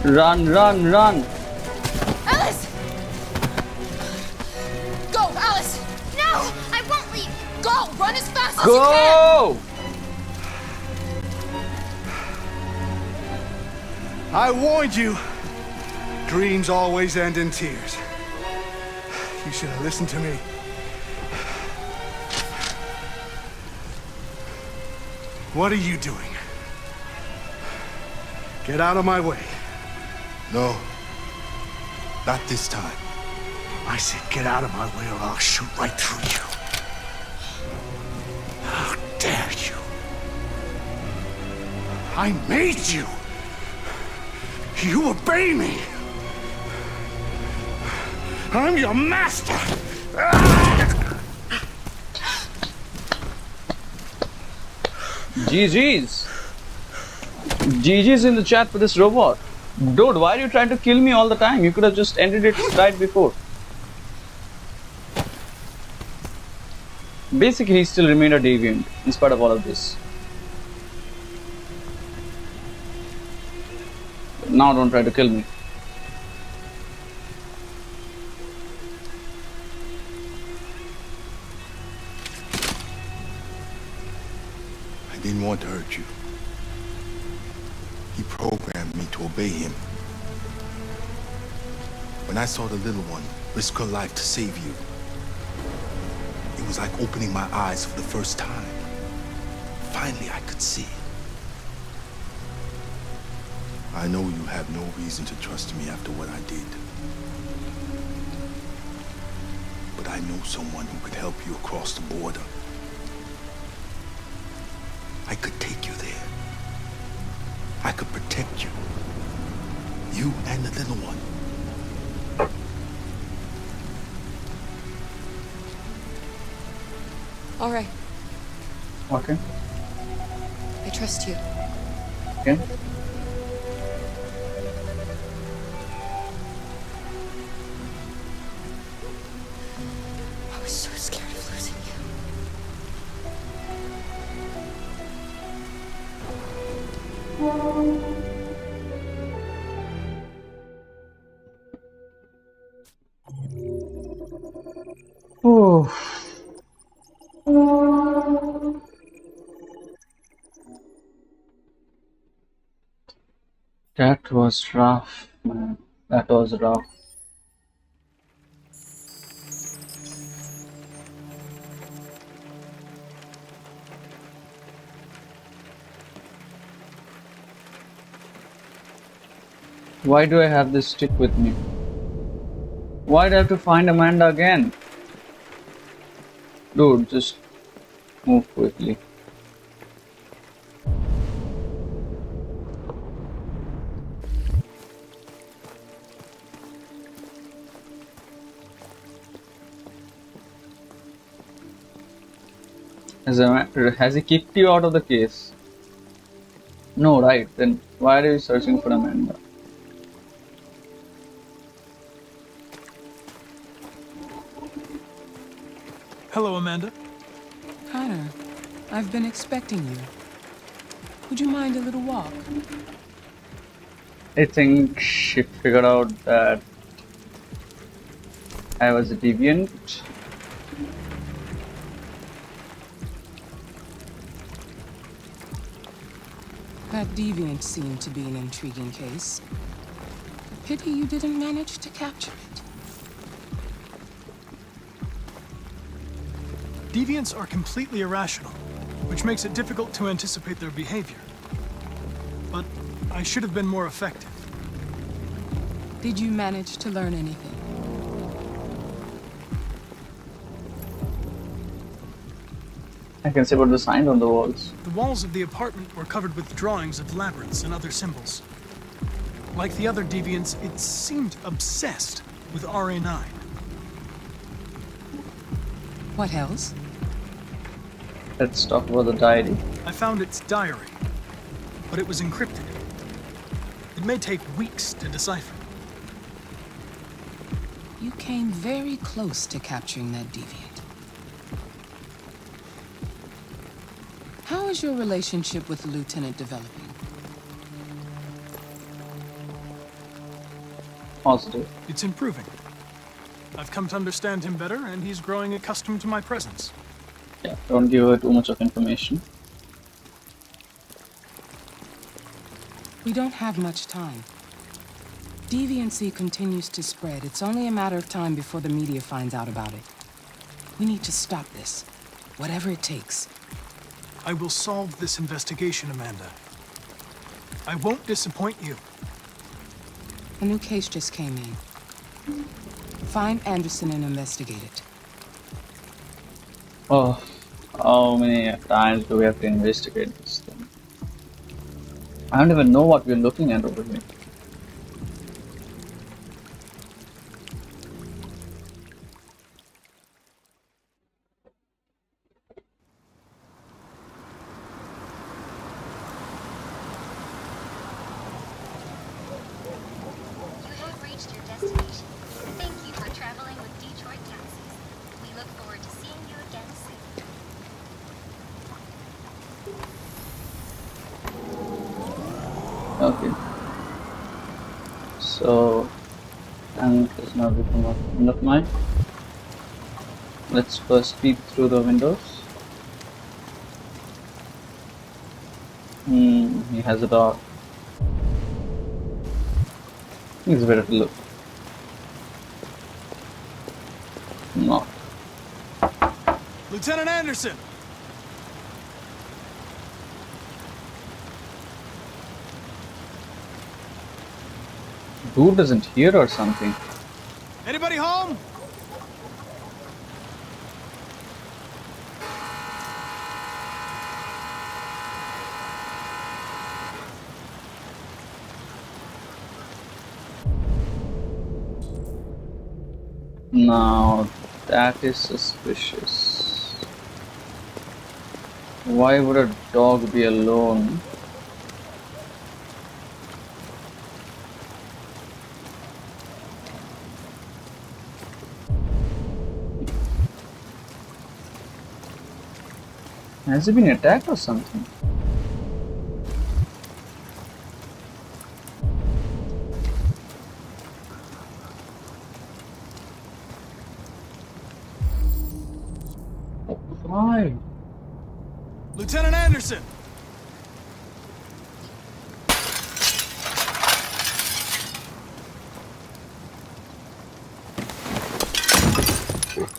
Run, run, run.
Alice! Go, Alice!
No, I won't leave.
Go! Run as fast as you can!
Go!
I warned you. Dreams always end in tears. You should have listened to me. What are you doing? Get out of my way.
No. Not this time.
I said get out of my way or I'll shoot right through you. How dare you? I made you. You obey me. I'm your master.
GG's. GG's in the chat for this robot. Dude, why are you trying to kill me all the time? You could have just ended it right before. Basically, he still remained a deviant in spite of all of this. Now don't try to kill me.
I didn't want to hurt you. He programmed me to obey him. When I saw the little one risk her life to save you, it was like opening my eyes for the first time. Finally, I could see. I know you have no reason to trust me after what I did. But I know someone who could help you across the border. I could take you there. I could protect you. You and the little one.
All right.
Okay.
I trust you.
Okay.
I was so scared of losing
Oh. That was rough, man. That was rough. Why do I have this stick with me? Why do I have to find Amanda again? Dude, just move quickly. Has he kicked you out of the case? No, right. Then why are you searching for Amanda?
Hello, Amanda.
Connor, I've been expecting you. Would you mind a little walk?
I think she figured out that I was a deviant.
That deviant seemed to be an intriguing case. Pity you didn't manage to capture it.
Deviants are completely irrational, which makes it difficult to anticipate their behavior. But I should have been more effective.
Did you manage to learn anything?
I can see about the signs on the walls.
The walls of the apartment were covered with drawings of labyrinths and other symbols. Like the other deviants, it seemed obsessed with RA9.
What else?
Let's talk about the diary.
I found its diary, but it was encrypted. It may take weeks to decipher.
You came very close to capturing that deviant. How is your relationship with the Lieutenant developing?
Positive.
It's improving. I've come to understand him better, and he's growing accustomed to my presence.
Yeah, don't give her too much of information.
We don't have much time. Deviancy continues to spread. It's only a matter of time before the media finds out about it. We need to stop this, whatever it takes.
I will solve this investigation, Amanda. I won't disappoint you.
A new case just came in. Find Anderson and investigate it.
Oh, how many times do we have to investigate this thing? I don't even know what we're looking at over here. Okay. So, and has now become a friend of mine. Let's first peek through the windows. He has a dog. It's better to look. No.
Lieutenant Anderson!
Dude isn't here or something.
Anybody home?
Now that is suspicious. Why would a dog be alone? Has he been attacked or something? Why?
Lieutenant Anderson!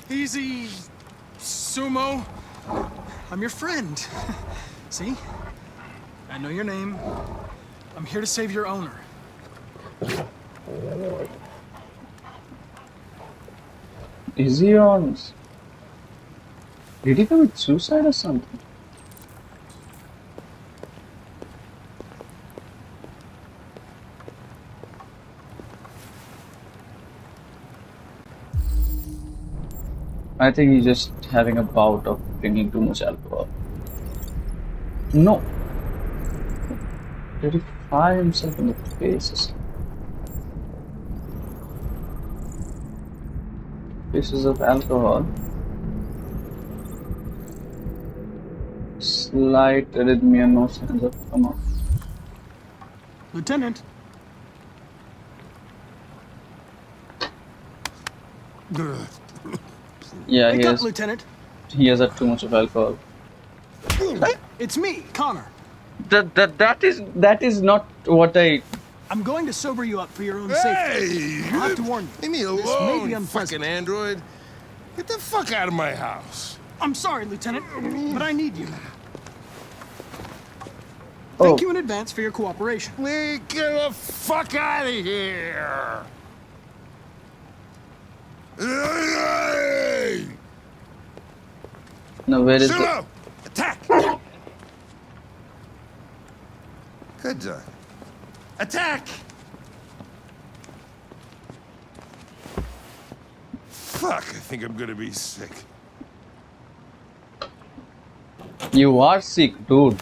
Easy, Sumo. I'm your friend. See? I know your name. I'm here to save your owner.
Is he on? Did he commit suicide or something? I think he's just having a bout of drinking too much alcohol. No. Did he fire himself in the face or something? Pieces of alcohol. Slight arrhythmia, no signs of coma.
Lieutenant.
Yeah,
Wake up, Lieutenant.
He has had too much of alcohol.
It's me, Connor.
That is not what I.
I'm going to sober you up for your own safety. I'll have to warn you.
Leave me
This may
alone,
be unpleasant.
fucking android. Get the fuck out of my house.
I'm sorry, Lieutenant, but I need you. Thank you in advance for your cooperation.
Get the fuck out of here!
Now where is
Sumo! Attack! Good done. Attack! Fuck, I think I'm gonna be sick.
You are sick, dude.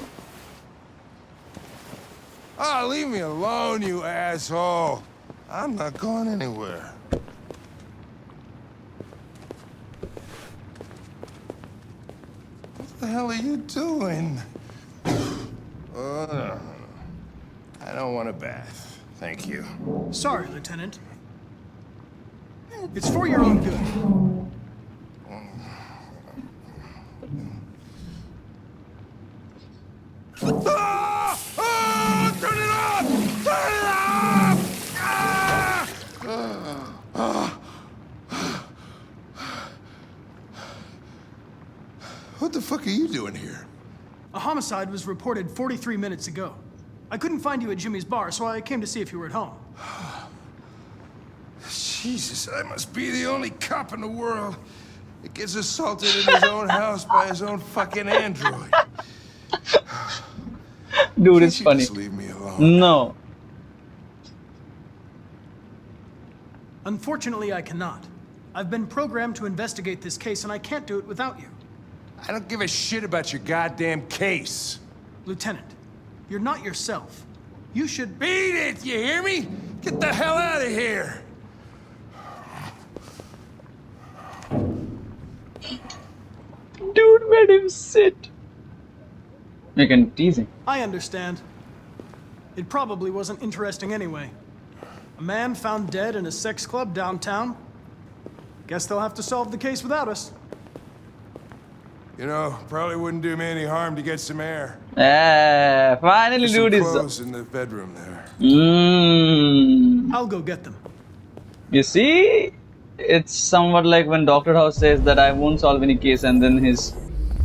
Oh, leave me alone, you asshole. I'm not going anywhere. What the hell are you doing? I don't want a bath. Thank you.
Sorry, Lieutenant. It's for your own good.
Ah! Ah! Turn it off! Turn it off! Ah! What the fuck are you doing here?
A homicide was reported 43 minutes ago. I couldn't find you at Jimmy's bar, so I came to see if you were at home.
Jesus, I must be the only cop in the world that gets assaulted in his own house by his own fucking android.
Dude, it's funny.
Just leave me alone.
No.
Unfortunately, I cannot. I've been programmed to investigate this case, and I can't do it without you.
I don't give a shit about your goddamn case.
Lieutenant, you're not yourself. You should...
Beat it, you hear me? Get the hell out of here!
Dude, made him sit. You can tease him.
I understand. It probably wasn't interesting anyway. A man found dead in a sex club downtown. Guess they'll have to solve the case without us.
You know, probably wouldn't do me any harm to get some air.
Finally,
There's
dude
some
is.
clothes in the bedroom there.
I'll go get them.
You see, it's somewhat like when Dr. House says that I won't solve any case, and then his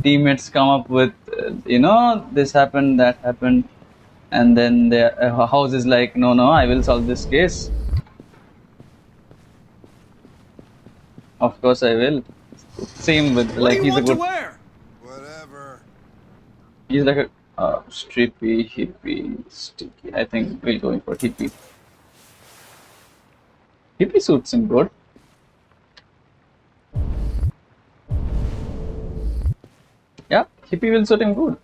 teammates come up with, you know, this happened, that happened, and then the House is like, no, I will solve this case. Of course I will. Same with, like, he's a good.
Whatever.
He's like a strippy, hippie, sticky. I think we're going for hippie. Hippie suits him good. Yeah, hippie will suit him good.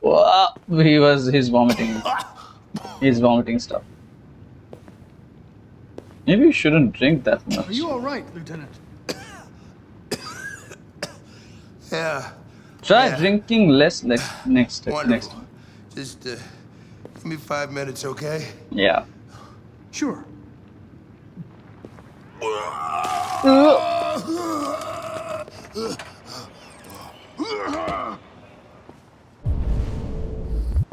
Wow, he's vomiting. He's vomiting stuff. Maybe you shouldn't drink that much.
Are you all right, Lieutenant?
Yeah.
Try
Yeah.
drinking less next.
Wonderful. Just give me 5 minutes, okay?
Yeah.
Sure.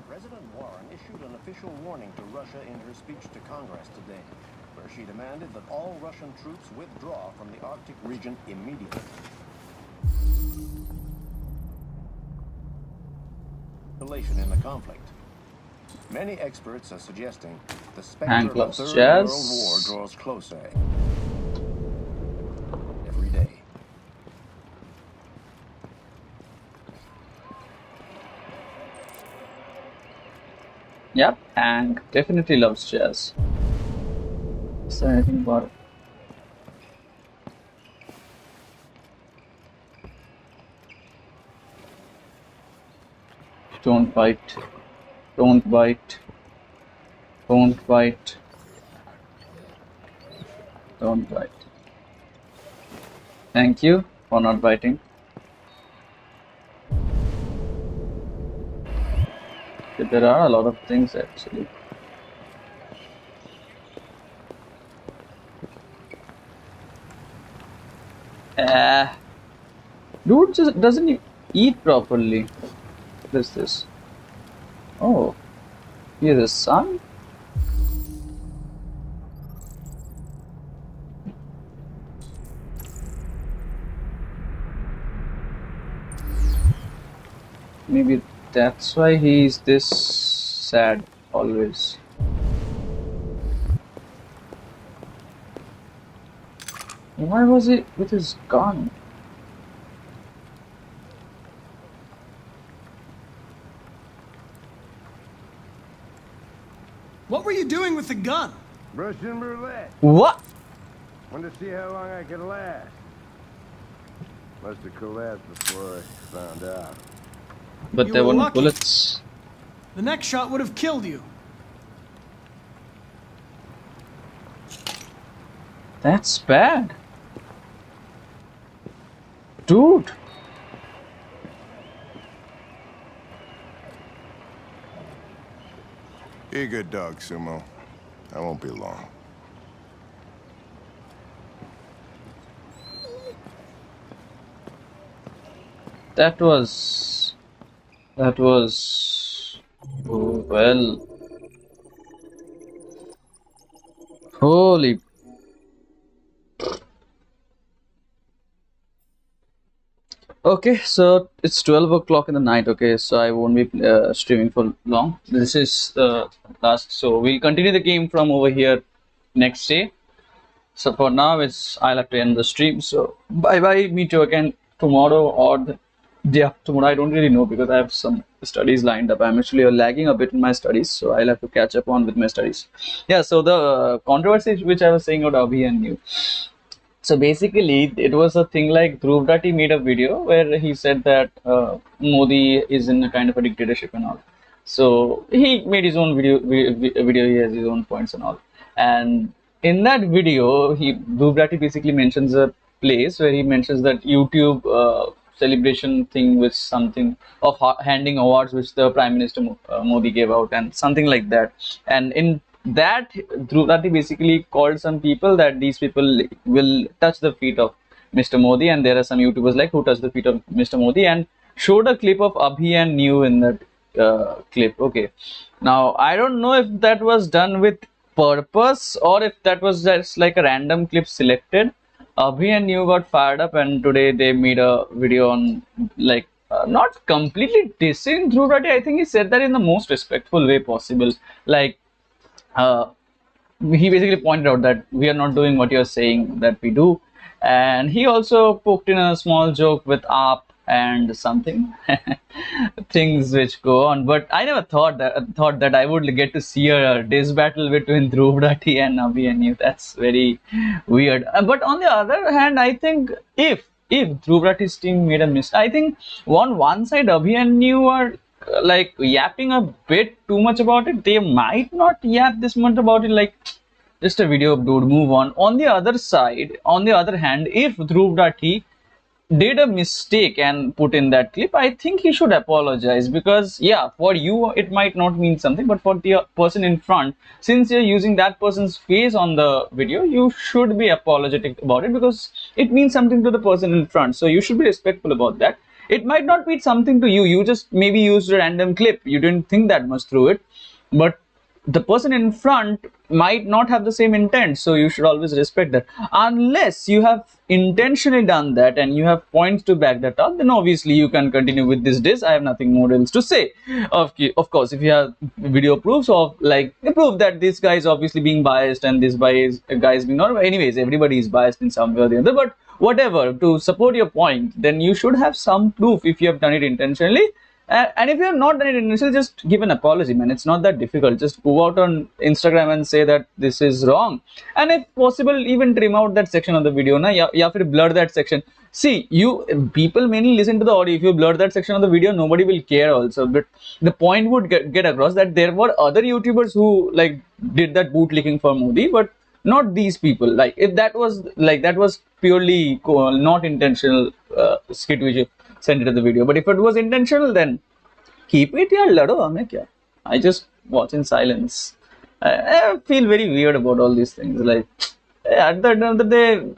President Warren issued an official warning to Russia in her speech to Congress today, where she demanded that all Russian troops withdraw from the Arctic region immediately. Escalation in the conflict. Many experts are suggesting the specter of a third world war draws closer every day.
Yep, Hank definitely loves jazz. Is there anything about it? Don't bite. Don't bite. Don't bite. Don't bite. Thank you for not biting. There are a lot of things actually. Dude just doesn't eat properly. What is this? Oh, he has a son? Maybe that's why he's this sad always. Why was he with his gun?
What were you doing with the gun?
Russian roulette.
What?
Wanted to see how long I could last. Must have collapsed before I found out.
But
You
there
were
weren't
lucky.
bullets.
The next shot would have killed you.
That's bad. Dude.
Be a good dog, Sumo. I won't be long.
That was oh, well. Holy. Okay, so it's 12 o'clock in the night. Okay, so I won't be streaming for long. This is last, so we'll continue the game from over here next day. So for now, I'll have to end the stream. So bye bye. Meet you again tomorrow or the day after tomorrow. I don't really know because I have some studies lined up. I'm actually lagging a bit in my studies, so I'll have to catch up on with my studies. Yeah. So the controversy which I was saying about Abhi and you. So basically, it was a thing like Dhruv Rathi made a video where he said that Modi is in a kind of a dictatorship and all. So he made his own video. He has his own points and all. And in that video, Dhruv Rathi basically mentions a place where he mentions that YouTube celebration thing with something of handing awards which the Prime Minister Modi gave out and something like that. And in that, Dhruv Rathi basically called some people that these people will touch the feet of Mr. Modi, and there are some YouTubers like who touch the feet of Mr. Modi, and showed a clip of Abhi and New in that clip. Okay, now I don't know if that was done with purpose or if that was just like a random clip selected. Abhi and New got fired up, and today they made a video on like not completely dissing Dhruv Rathi. I think he said that in the most respectful way possible, like. He basically pointed out that we are not doing what you're saying that we do, and he also poked in a small joke with AAP and something things which go on. But I never thought that I would get to see a diss battle between Dhruv Rathi and Abhi and you. That's very weird. But on the other hand, I think if if Dhruv Rathi's team made a mistake. I think on one side Abhi and you are like yapping a bit too much about it. They might not yap this much about it, like just a video, dude, move on. On the other side, on the other hand, if Dhruv Rathi did a mistake and put in that clip, I think he should apologize, because yeah, for you it might not mean something, but for the person in front, since you're using that person's face on the video, you should be apologetic about it, because it means something to the person in front. So you should be respectful about that. It might not mean something to you, you just maybe used a random clip, you didn't think that much through it, but the person in front might not have the same intent, so you should always respect that. Unless you have intentionally done that and you have points to back that up, then obviously you can continue with this diss. I have nothing more else to say. Of course, if you have video proofs of like proof that this guy is obviously being biased and this guy is being not, anyways, everybody is biased in some way or the other, but whatever, to support your point, then you should have some proof if you have done it intentionally. And if you have not done it intentionally, just give an apology, man. It's not that difficult. Just go out on Instagram and say that this is wrong, and if possible, even trim out that section of the video. Na, ya fir blur that section. See, people mainly listen to the audio. If you blur that section of the video, nobody will care also. But the point would get across that there were other YouTubers who like did that bootlicking for Modi, but not these people. Like if that was purely not intentional skit which you sent it to the video, but if it was intentional, then keep it. Yeah, lado hame kya. I just watch in silence. I feel very weird about all these things. Like at the end of the day,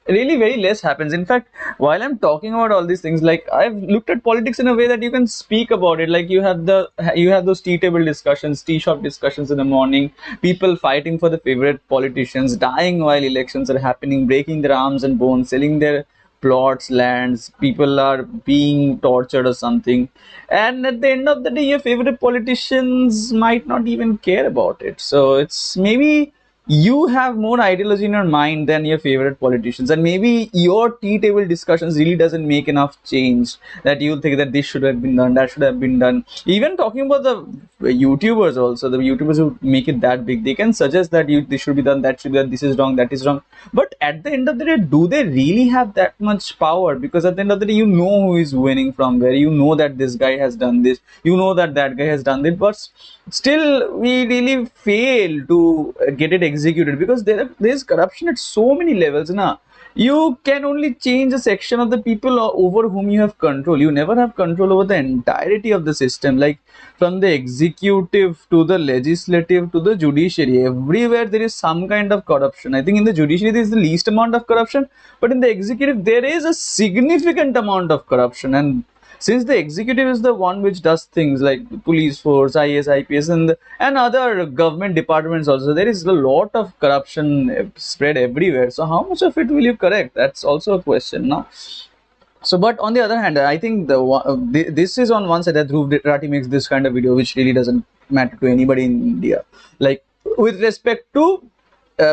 really very less happens. In fact, while I'm talking about all these things, like I've looked at politics in a way that you can speak about it. Like you have those tea table discussions, tea shop discussions in the morning, people fighting for the favorite politicians, dying while elections are happening, breaking their arms and bones, selling their plots, lands, people are being tortured or something, and at the end of the day your favorite politicians might not even care about it. So it's maybe you have more ideology in your mind than your favorite politicians, and maybe your tea table discussions really doesn't make enough change that you think that this should have been done, that should have been done. Even talking about the YouTubers also, the YouTubers who make it that big, they can suggest that this should be done, that should be done, this is wrong, that is wrong, but at the end of the day, do they really have that much power? Because at the end of the day, you know who is winning from where, you know that this guy has done this, you know that that guy has done it, but still we really fail to get it executed, because there is corruption at so many levels. Now you can only change a section of the people over whom you have control. You never have control over the entirety of the system, like from the executive to the legislative to the judiciary. Everywhere there is some kind of corruption. I think in the judiciary there is the least amount of corruption, but in the executive there is a significant amount of corruption. And since the executive is the one which does things like police force, IAS, IPS, and other government departments also, there is a lot of corruption spread everywhere. So how much of it will you correct? That's also a question now. So, but on the other hand, I think this is on one side that Dhruv Rathi makes this kind of video, which really doesn't matter to anybody in India. Like with respect to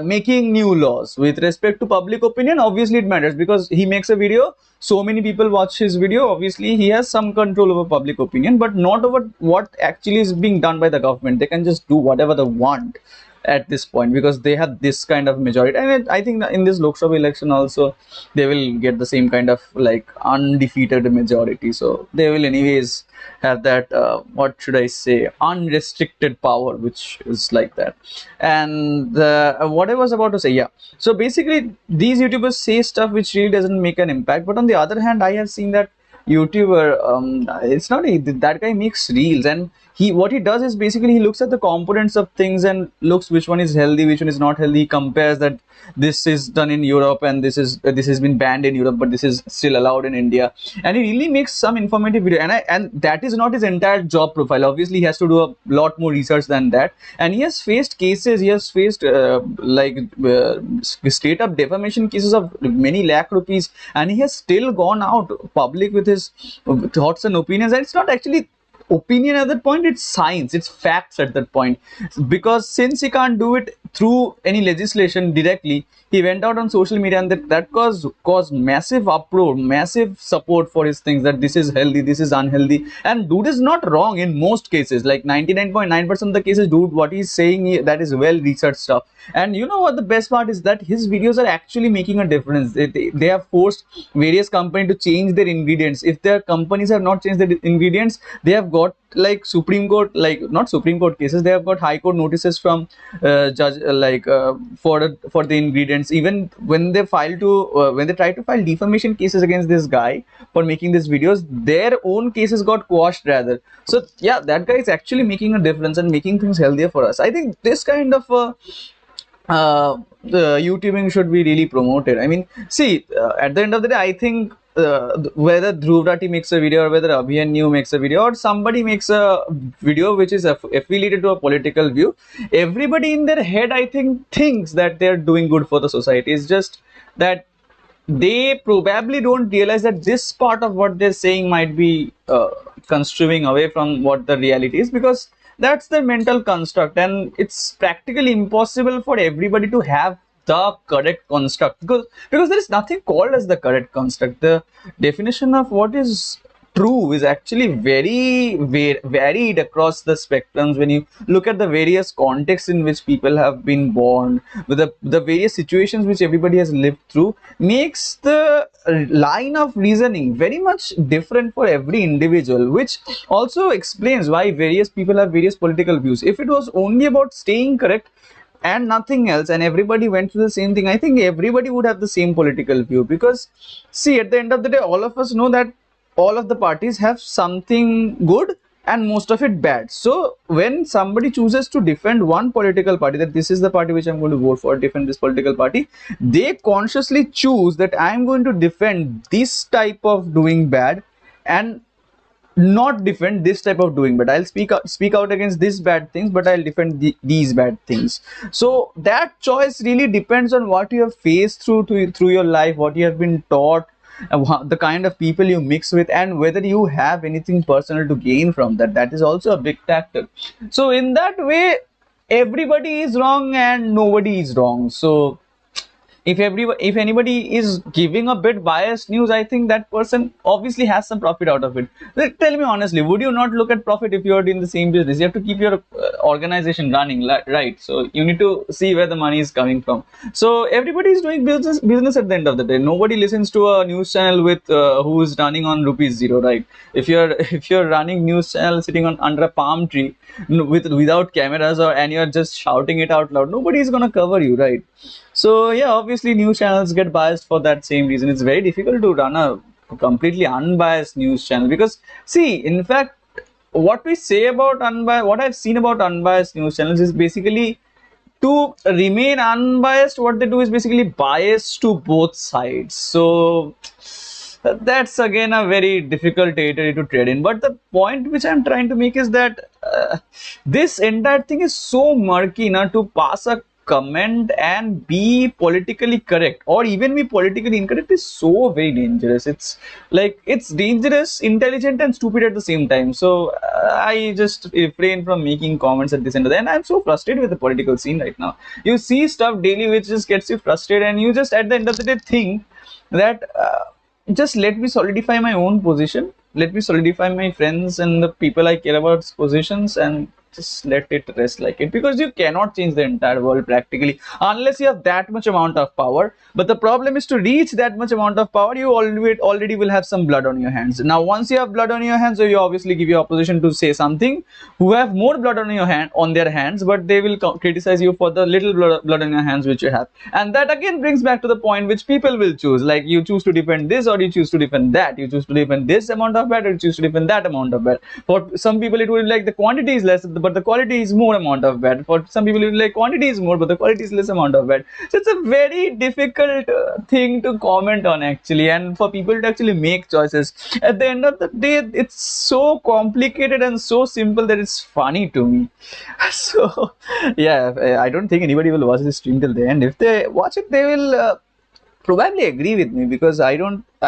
making new laws, with respect to public opinion, obviously it matters, because he makes a video, so many people watch his video, obviously he has some control over public opinion, but not over what actually is being done by the government. They can just do whatever they want at this point, because they have this kind of majority. And I think in this Lok Sabha election also they will get the same kind of like undefeated majority, so they will anyways have that what should I say, unrestricted power, which is like that. And what I was about to say, yeah, so basically these YouTubers say stuff which really doesn't make an impact, but on the other hand, I have seen that YouTuber, it's not that guy makes reels, and what he does is basically he looks at the components of things and looks which one is healthy, which one is not healthy. He compares that this is done in Europe and this has been banned in Europe, but this is still allowed in India, and he really makes some informative video. And that is not his entire job profile. Obviously he has to do a lot more research than that, and he has faced cases, he has faced straight up defamation cases of many lakh rupees, and he has still gone out public with his thoughts and opinions. And it's not actually opinion at that point, it's science, it's facts at that point, because since he can't do it through any legislation directly, he went out on social media, and that caused massive uproar, massive support for his things, that this is healthy, this is unhealthy. And dude is not wrong in most cases. Like 99.9% of the cases, dude, what he's saying, that is well researched stuff. And you know what the best part is, that his videos are actually making a difference. They have forced various companies to change their ingredients. If their companies have not changed their ingredients, they have got like Supreme Court, like not Supreme Court cases, they have got High Court notices from judge, for the ingredients. Even when they when they try to file defamation cases against this guy for making these videos, their own cases got quashed rather. So yeah, that guy is actually making a difference and making things healthier for us. I think this kind of YouTubing should be really promoted. I mean, see, at the end of the day, I think whether Dhruv Rathi makes a video, or whether Abhimanyu makes a video, or somebody makes a video which is affiliated to a political view, everybody in their head, I think, thinks that they're doing good for the society. It's just that they probably don't realize that this part of what they're saying might be construing away from what the reality is, because that's the mental construct, and it's practically impossible for everybody to have the correct construct, because there is nothing called as the correct construct. The definition of what is true is actually very varied across the spectrums. When you look at the various contexts in which people have been born, with the various situations which everybody has lived through, makes the line of reasoning very much different for every individual, which also explains why various people have various political views. If it was only about staying correct and nothing else, and everybody went through the same thing, I think everybody would have the same political view. Because see, at the end of the day, all of us know that all of the parties have something good and most of it bad. So when somebody chooses to defend one political party, that this is the party which I'm going to vote for, defend this political party, they consciously choose that I'm going to defend this type of doing bad and not defend this type of doing bad. I'll speak out against these bad things, but I'll defend these bad things. So that choice really depends on what you have faced through your life, what you have been taught, the kind of people you mix with, and whether you have anything personal to gain from that. That is also a big factor. So in that way, everybody is wrong and nobody is wrong. So if anybody is giving a bit biased news, I think that person obviously has some profit out of it. Tell me honestly, would you not look at profit if you are in the same business? You have to keep your organization running, right? So you need to see where the money is coming from. So everybody is doing business at the end of the day. Nobody listens to a news channel with who is running on ₹0, right? If you're running news channel sitting under a palm tree without cameras, and you're just shouting it out loud, nobody is gonna cover you, right? So yeah, obviously news channels get biased for that same reason. It's very difficult to run a completely unbiased news channel, because see, in fact, what we say about what I've seen about unbiased news channels is basically, to remain unbiased, what they do is basically bias to both sides. So that's again a very difficult territory to trade in. But the point which I'm trying to make is that this entire thing is so murky now. To pass a comment and be politically correct, or even be politically incorrect, is so very dangerous. It's like, it's dangerous, intelligent, and stupid at the same time. So I just refrain from making comments at this end of the day. And I'm so frustrated with the political scene right now. You see stuff daily which just gets you frustrated, and you just at the end of the day think that just let me solidify my own position, let me solidify my friends and the people I care about's positions, and just let it rest like it. Because you cannot change the entire world practically unless you have that much amount of power. But the problem is, to reach that much amount of power, you already will have some blood on your hands. Now once you have blood on your hands, so you obviously give your opposition to say something who have more blood on their hands, but they will criticize you for the little blood on your hands which you have. And that again brings back to the point which people will choose, like you choose to defend this, or you choose to defend that, you choose to defend this amount of bad, or you choose to defend that amount of bad. For some people it will be like the quantity is less but the quality is more amount of bad. For some people it will be like quantity is more but the quality is less amount of bad. So it's a very difficult thing to comment on actually, and for people to actually make choices. At the end of the day, it's so complicated and so simple that it's funny to me. So yeah, I don't think anybody will watch this stream till the end. If they watch it, they will probably agree with me, because I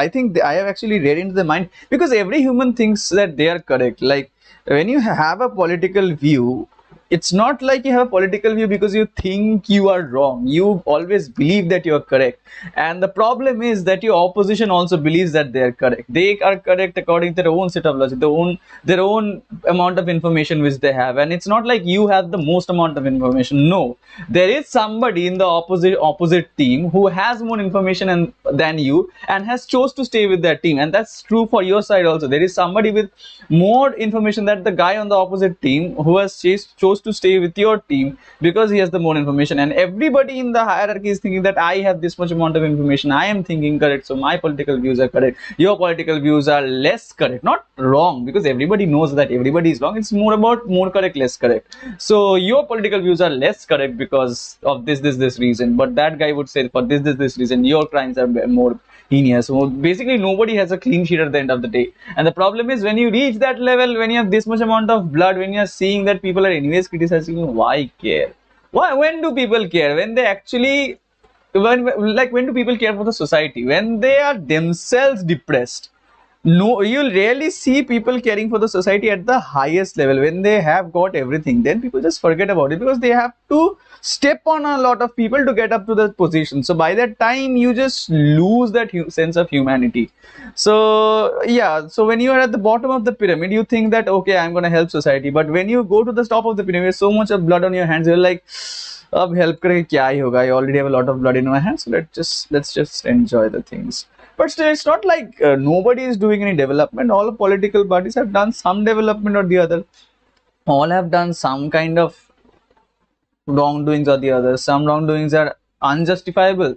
think I have actually read into the mind, because every human thinks that they are correct. Like when you have a political view, it's not like you have a political view because you think you are wrong. You always believe that you are correct, and the problem is that your opposition also believes that they are correct. They are correct according to their own set of logic, their own amount of information which they have, and it's not like you have the most amount of information. No, there is somebody in the opposite team who has more information than you and has chose to stay with that team, and that's true for your side also. There is somebody with more information than the guy on the opposite team who has chose to stay with your team because he has the more information, and everybody in the hierarchy is thinking that I have this much amount of information, I am thinking correct, so my political views are correct, your political views are less correct. Not wrong, because everybody knows that everybody is wrong. It's more about more correct, less correct. So your political views are less correct because of this reason, but that guy would say for this reason your crimes are more heinous. So basically nobody has a clean sheet at the end of the day, and the problem is when you reach that level, when you have this much amount of blood, when you are seeing that people are anyways criticizing you, why care? When do people care? When they actually, when do people care for the society? When they are themselves depressed. No, you'll rarely see people caring for the society at the highest level. When they have got everything, then people just forget about it because they have to step on a lot of people to get up to that position. So by that time, you just lose that sense of humanity. So yeah, so when you are at the bottom of the pyramid, you think that okay, I'm gonna help society. But when you go to the top of the pyramid, so much of blood on your hands, you're like, अब help करके क्या ही होगा? I already have a lot of blood in my hands. So let's just enjoy the things. But still, it's not like nobody is doing any development. All political parties have done some development or the other. All have done some kind of wrongdoings or the other. Some wrongdoings are unjustifiable.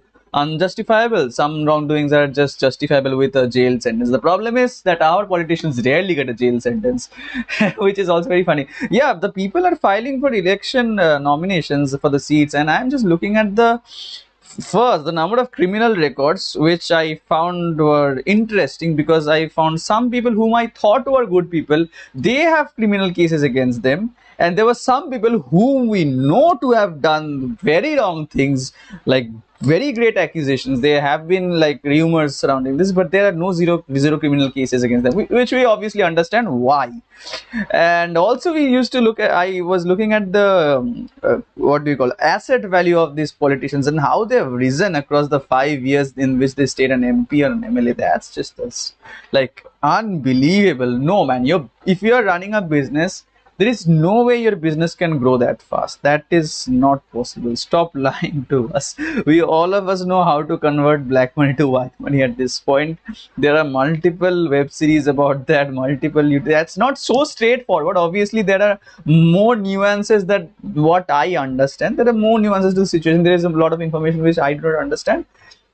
Some wrongdoings are just justifiable with a jail sentence. The problem is that our politicians rarely get a jail sentence, which is also very funny. Yeah, the people are filing for election nominations for the seats, and I'm just looking at the number of criminal records, which I found were interesting because I found some people whom I thought were good people, they have criminal cases against them, and there were some people whom we know to have done very wrong things, like very great accusations. There have been like rumors surrounding this, but there are no zero criminal cases against them, which we obviously understand why. And also we used to look at, I was looking at the what do you call, asset value of these politicians and how they have risen across the 5 years in which they stayed an MP or an MLA. That's just like unbelievable. No man, if you are running a business, there is no way your business can grow that fast. That is not possible. Stop lying to us. All of us know how to convert black money to white money at this point. There are multiple web series about that, that's not so straightforward. Obviously there are more nuances that what I understand. There are more nuances to the situation. There is a lot of information which I don't understand.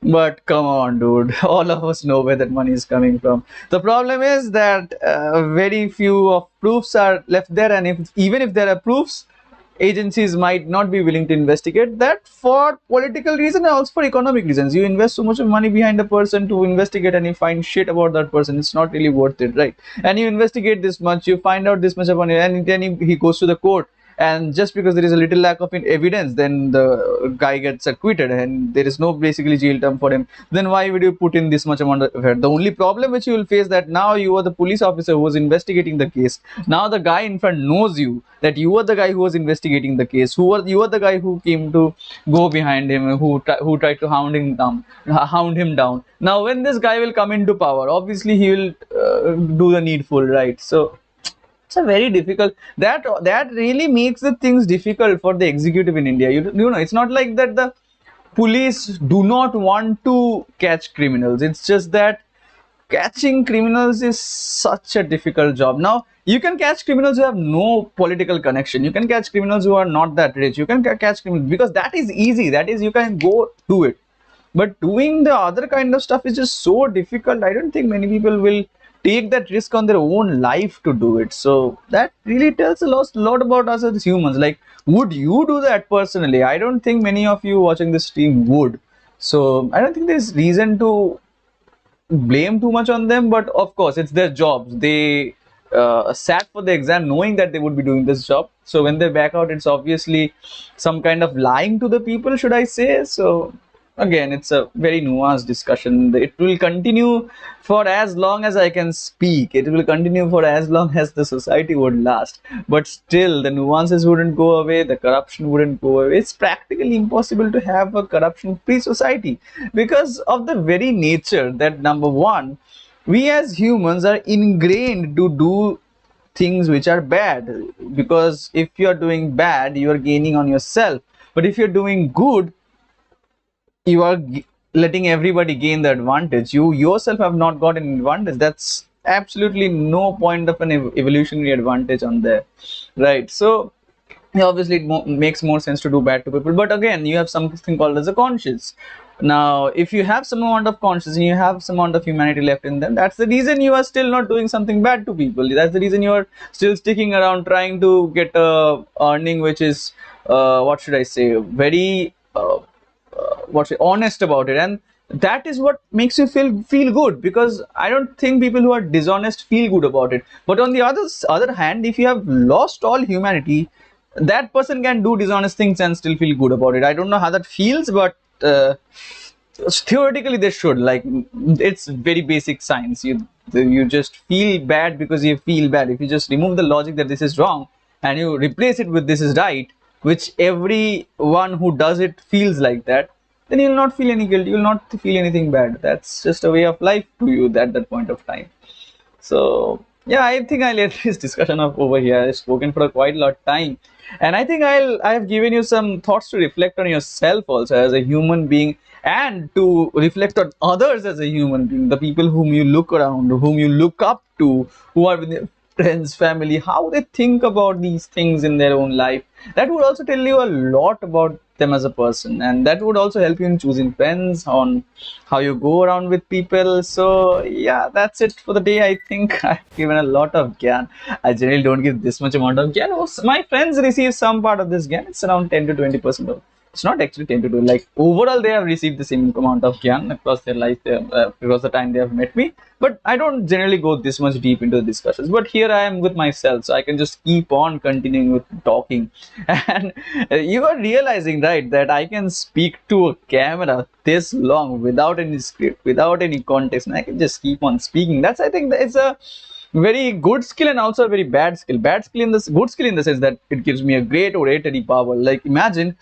But come on, dude, all of us know where that money is coming from. The problem is that very few of proofs are left there, and even if there are proofs, agencies might not be willing to investigate that for political reasons and also for economic reasons. You invest so much of money behind a person to investigate, and you find shit about that person, it's not really worth it, right? And you investigate this much, you find out this much of money, and then he goes to the court, and just because there is a little lack of evidence, then the guy gets acquitted and there is no basically jail term for him. Then why would you put in this much amount of effort? The only problem which you will face, that now you are the police officer who was investigating the case. Now the guy in front knows you, that you are the guy who was investigating the case, you are the guy who came to go behind him, who tried to hound him down. Now when this guy will come into power, obviously he will do the needful, right? So it's a very difficult, that really makes the things difficult for the executive in India. You know, it's not like that the police do not want to catch criminals. It's just that catching criminals is such a difficult job. Now you can catch criminals who have no political connection. You can catch criminals who are not that rich. You can catch criminals because that is easy. That is, you can go do it. But doing the other kind of stuff is just so difficult. I don't think many people will take that risk on their own life to do it. So that really tells a lot about us as humans. Like, would you do that personally? I don't think many of you watching this stream would. So I don't think there's reason to blame too much on them. But of course, it's their jobs. They sat for the exam knowing that they would be doing this job. So when they back out, it's obviously some kind of lying to the people, should I say. So again, it's a very nuanced discussion. It will continue for as long as I can speak. It will continue for as long as the society would last. But still, the nuances wouldn't go away. The corruption wouldn't go away. It's practically impossible to have a corruption-free society because of the very nature that, number one, we as humans are ingrained to do things which are bad, because if you are doing bad, you are gaining on yourself, but if you're doing good, you are letting everybody gain the advantage. You yourself have not got an advantage. That's absolutely no point of an evolutionary advantage on there, right? So yeah, obviously it makes more sense to do bad to people, but again, you have something called as a conscience. Now if you have some amount of conscience and you have some amount of humanity left in them, that's the reason you are still not doing something bad to people. That's the reason you are still sticking around trying to get a earning which is what should I say, very honest about it, and that is what makes you feel good, because I don't think people who are dishonest feel good about it. But on the other hand, if you have lost all humanity, that person can do dishonest things and still feel good about it. I don't know how that feels, but theoretically they should. Like, it's very basic science. You just feel bad because you feel bad. If you just remove the logic that this is wrong and you replace it with this is right, which everyone who does it feels like that, then you'll not feel any guilt, you'll not feel anything bad. That's just a way of life to you at that point of time. So yeah, I think I'll end this discussion up over here. I've spoken for quite a lot of time, and I think I have given you some thoughts to reflect on yourself also as a human being, and to reflect on others as a human being, the people whom you look around, whom you look up to, who are with your friends, family, how they think about these things in their own life. That would also tell you a lot about them as a person, and that would also help you in choosing friends, on how you go around with people. So yeah, that's it for the day. I think I've given a lot of gyan. I generally don't give this much amount of gyan. My friends receive some part of this gyan. It's around 10 to 20% of. It's not actually 10 to 20. Like, overall they have received the same amount of gyan across their life, across the time they have met me. But I don't generally go this much deep into the discussions. But here I am with myself, so I can just keep on continuing with talking. And you are realizing, right, that I can speak to a camera this long without any script, without any context, and I can just keep on speaking. That's, I think, it's a very good skill and also a very bad skill. Good skill in the sense that it gives me a great oratory power. Like, imagine,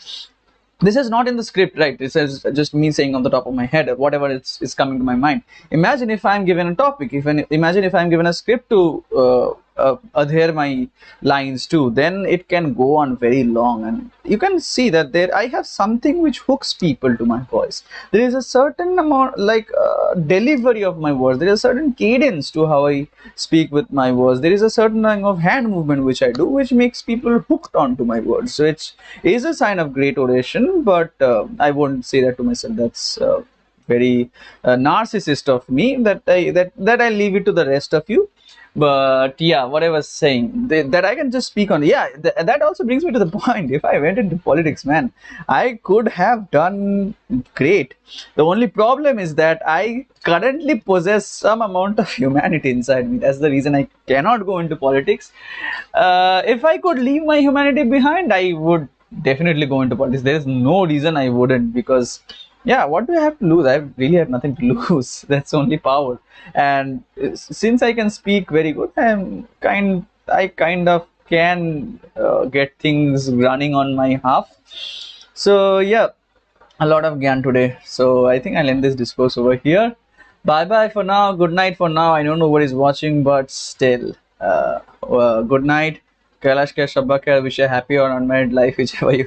this is not in the script, right? This is just me saying on the top of my head whatever is coming to my mind. Imagine if I'm given a topic, imagine if I'm given a script to adhere my lines to, then it can go on very long, and you can see that there I have something which hooks people to my voice. There is a certain amount, like delivery of my words. There is a certain cadence to how I speak with my words. There is a certain kind of hand movement which I do, which makes people hooked onto my words. So it is a sign of great oration, but I won't say that to myself. That's very narcissist of me. That I leave it to the rest of you. But yeah, what I was saying, that I can just speak on. Yeah, that also brings me to the point. If I went into politics, man, I could have done great. The only problem is that I currently possess some amount of humanity inside me. That's the reason I cannot go into politics. If I could leave my humanity behind, I would definitely go into politics. There is no reason I wouldn't, because yeah, what do I have to lose? I really have nothing to lose. That's only power. And since I can speak very good, I kind of can get things running on my half. So yeah, a lot of gyan today. So I think I'll end this discourse over here. Bye bye for now. Good night for now. I don't know what is watching, but still, good night. Kailash Kya Shabba Kya, wish a happy or unmarried life, whichever you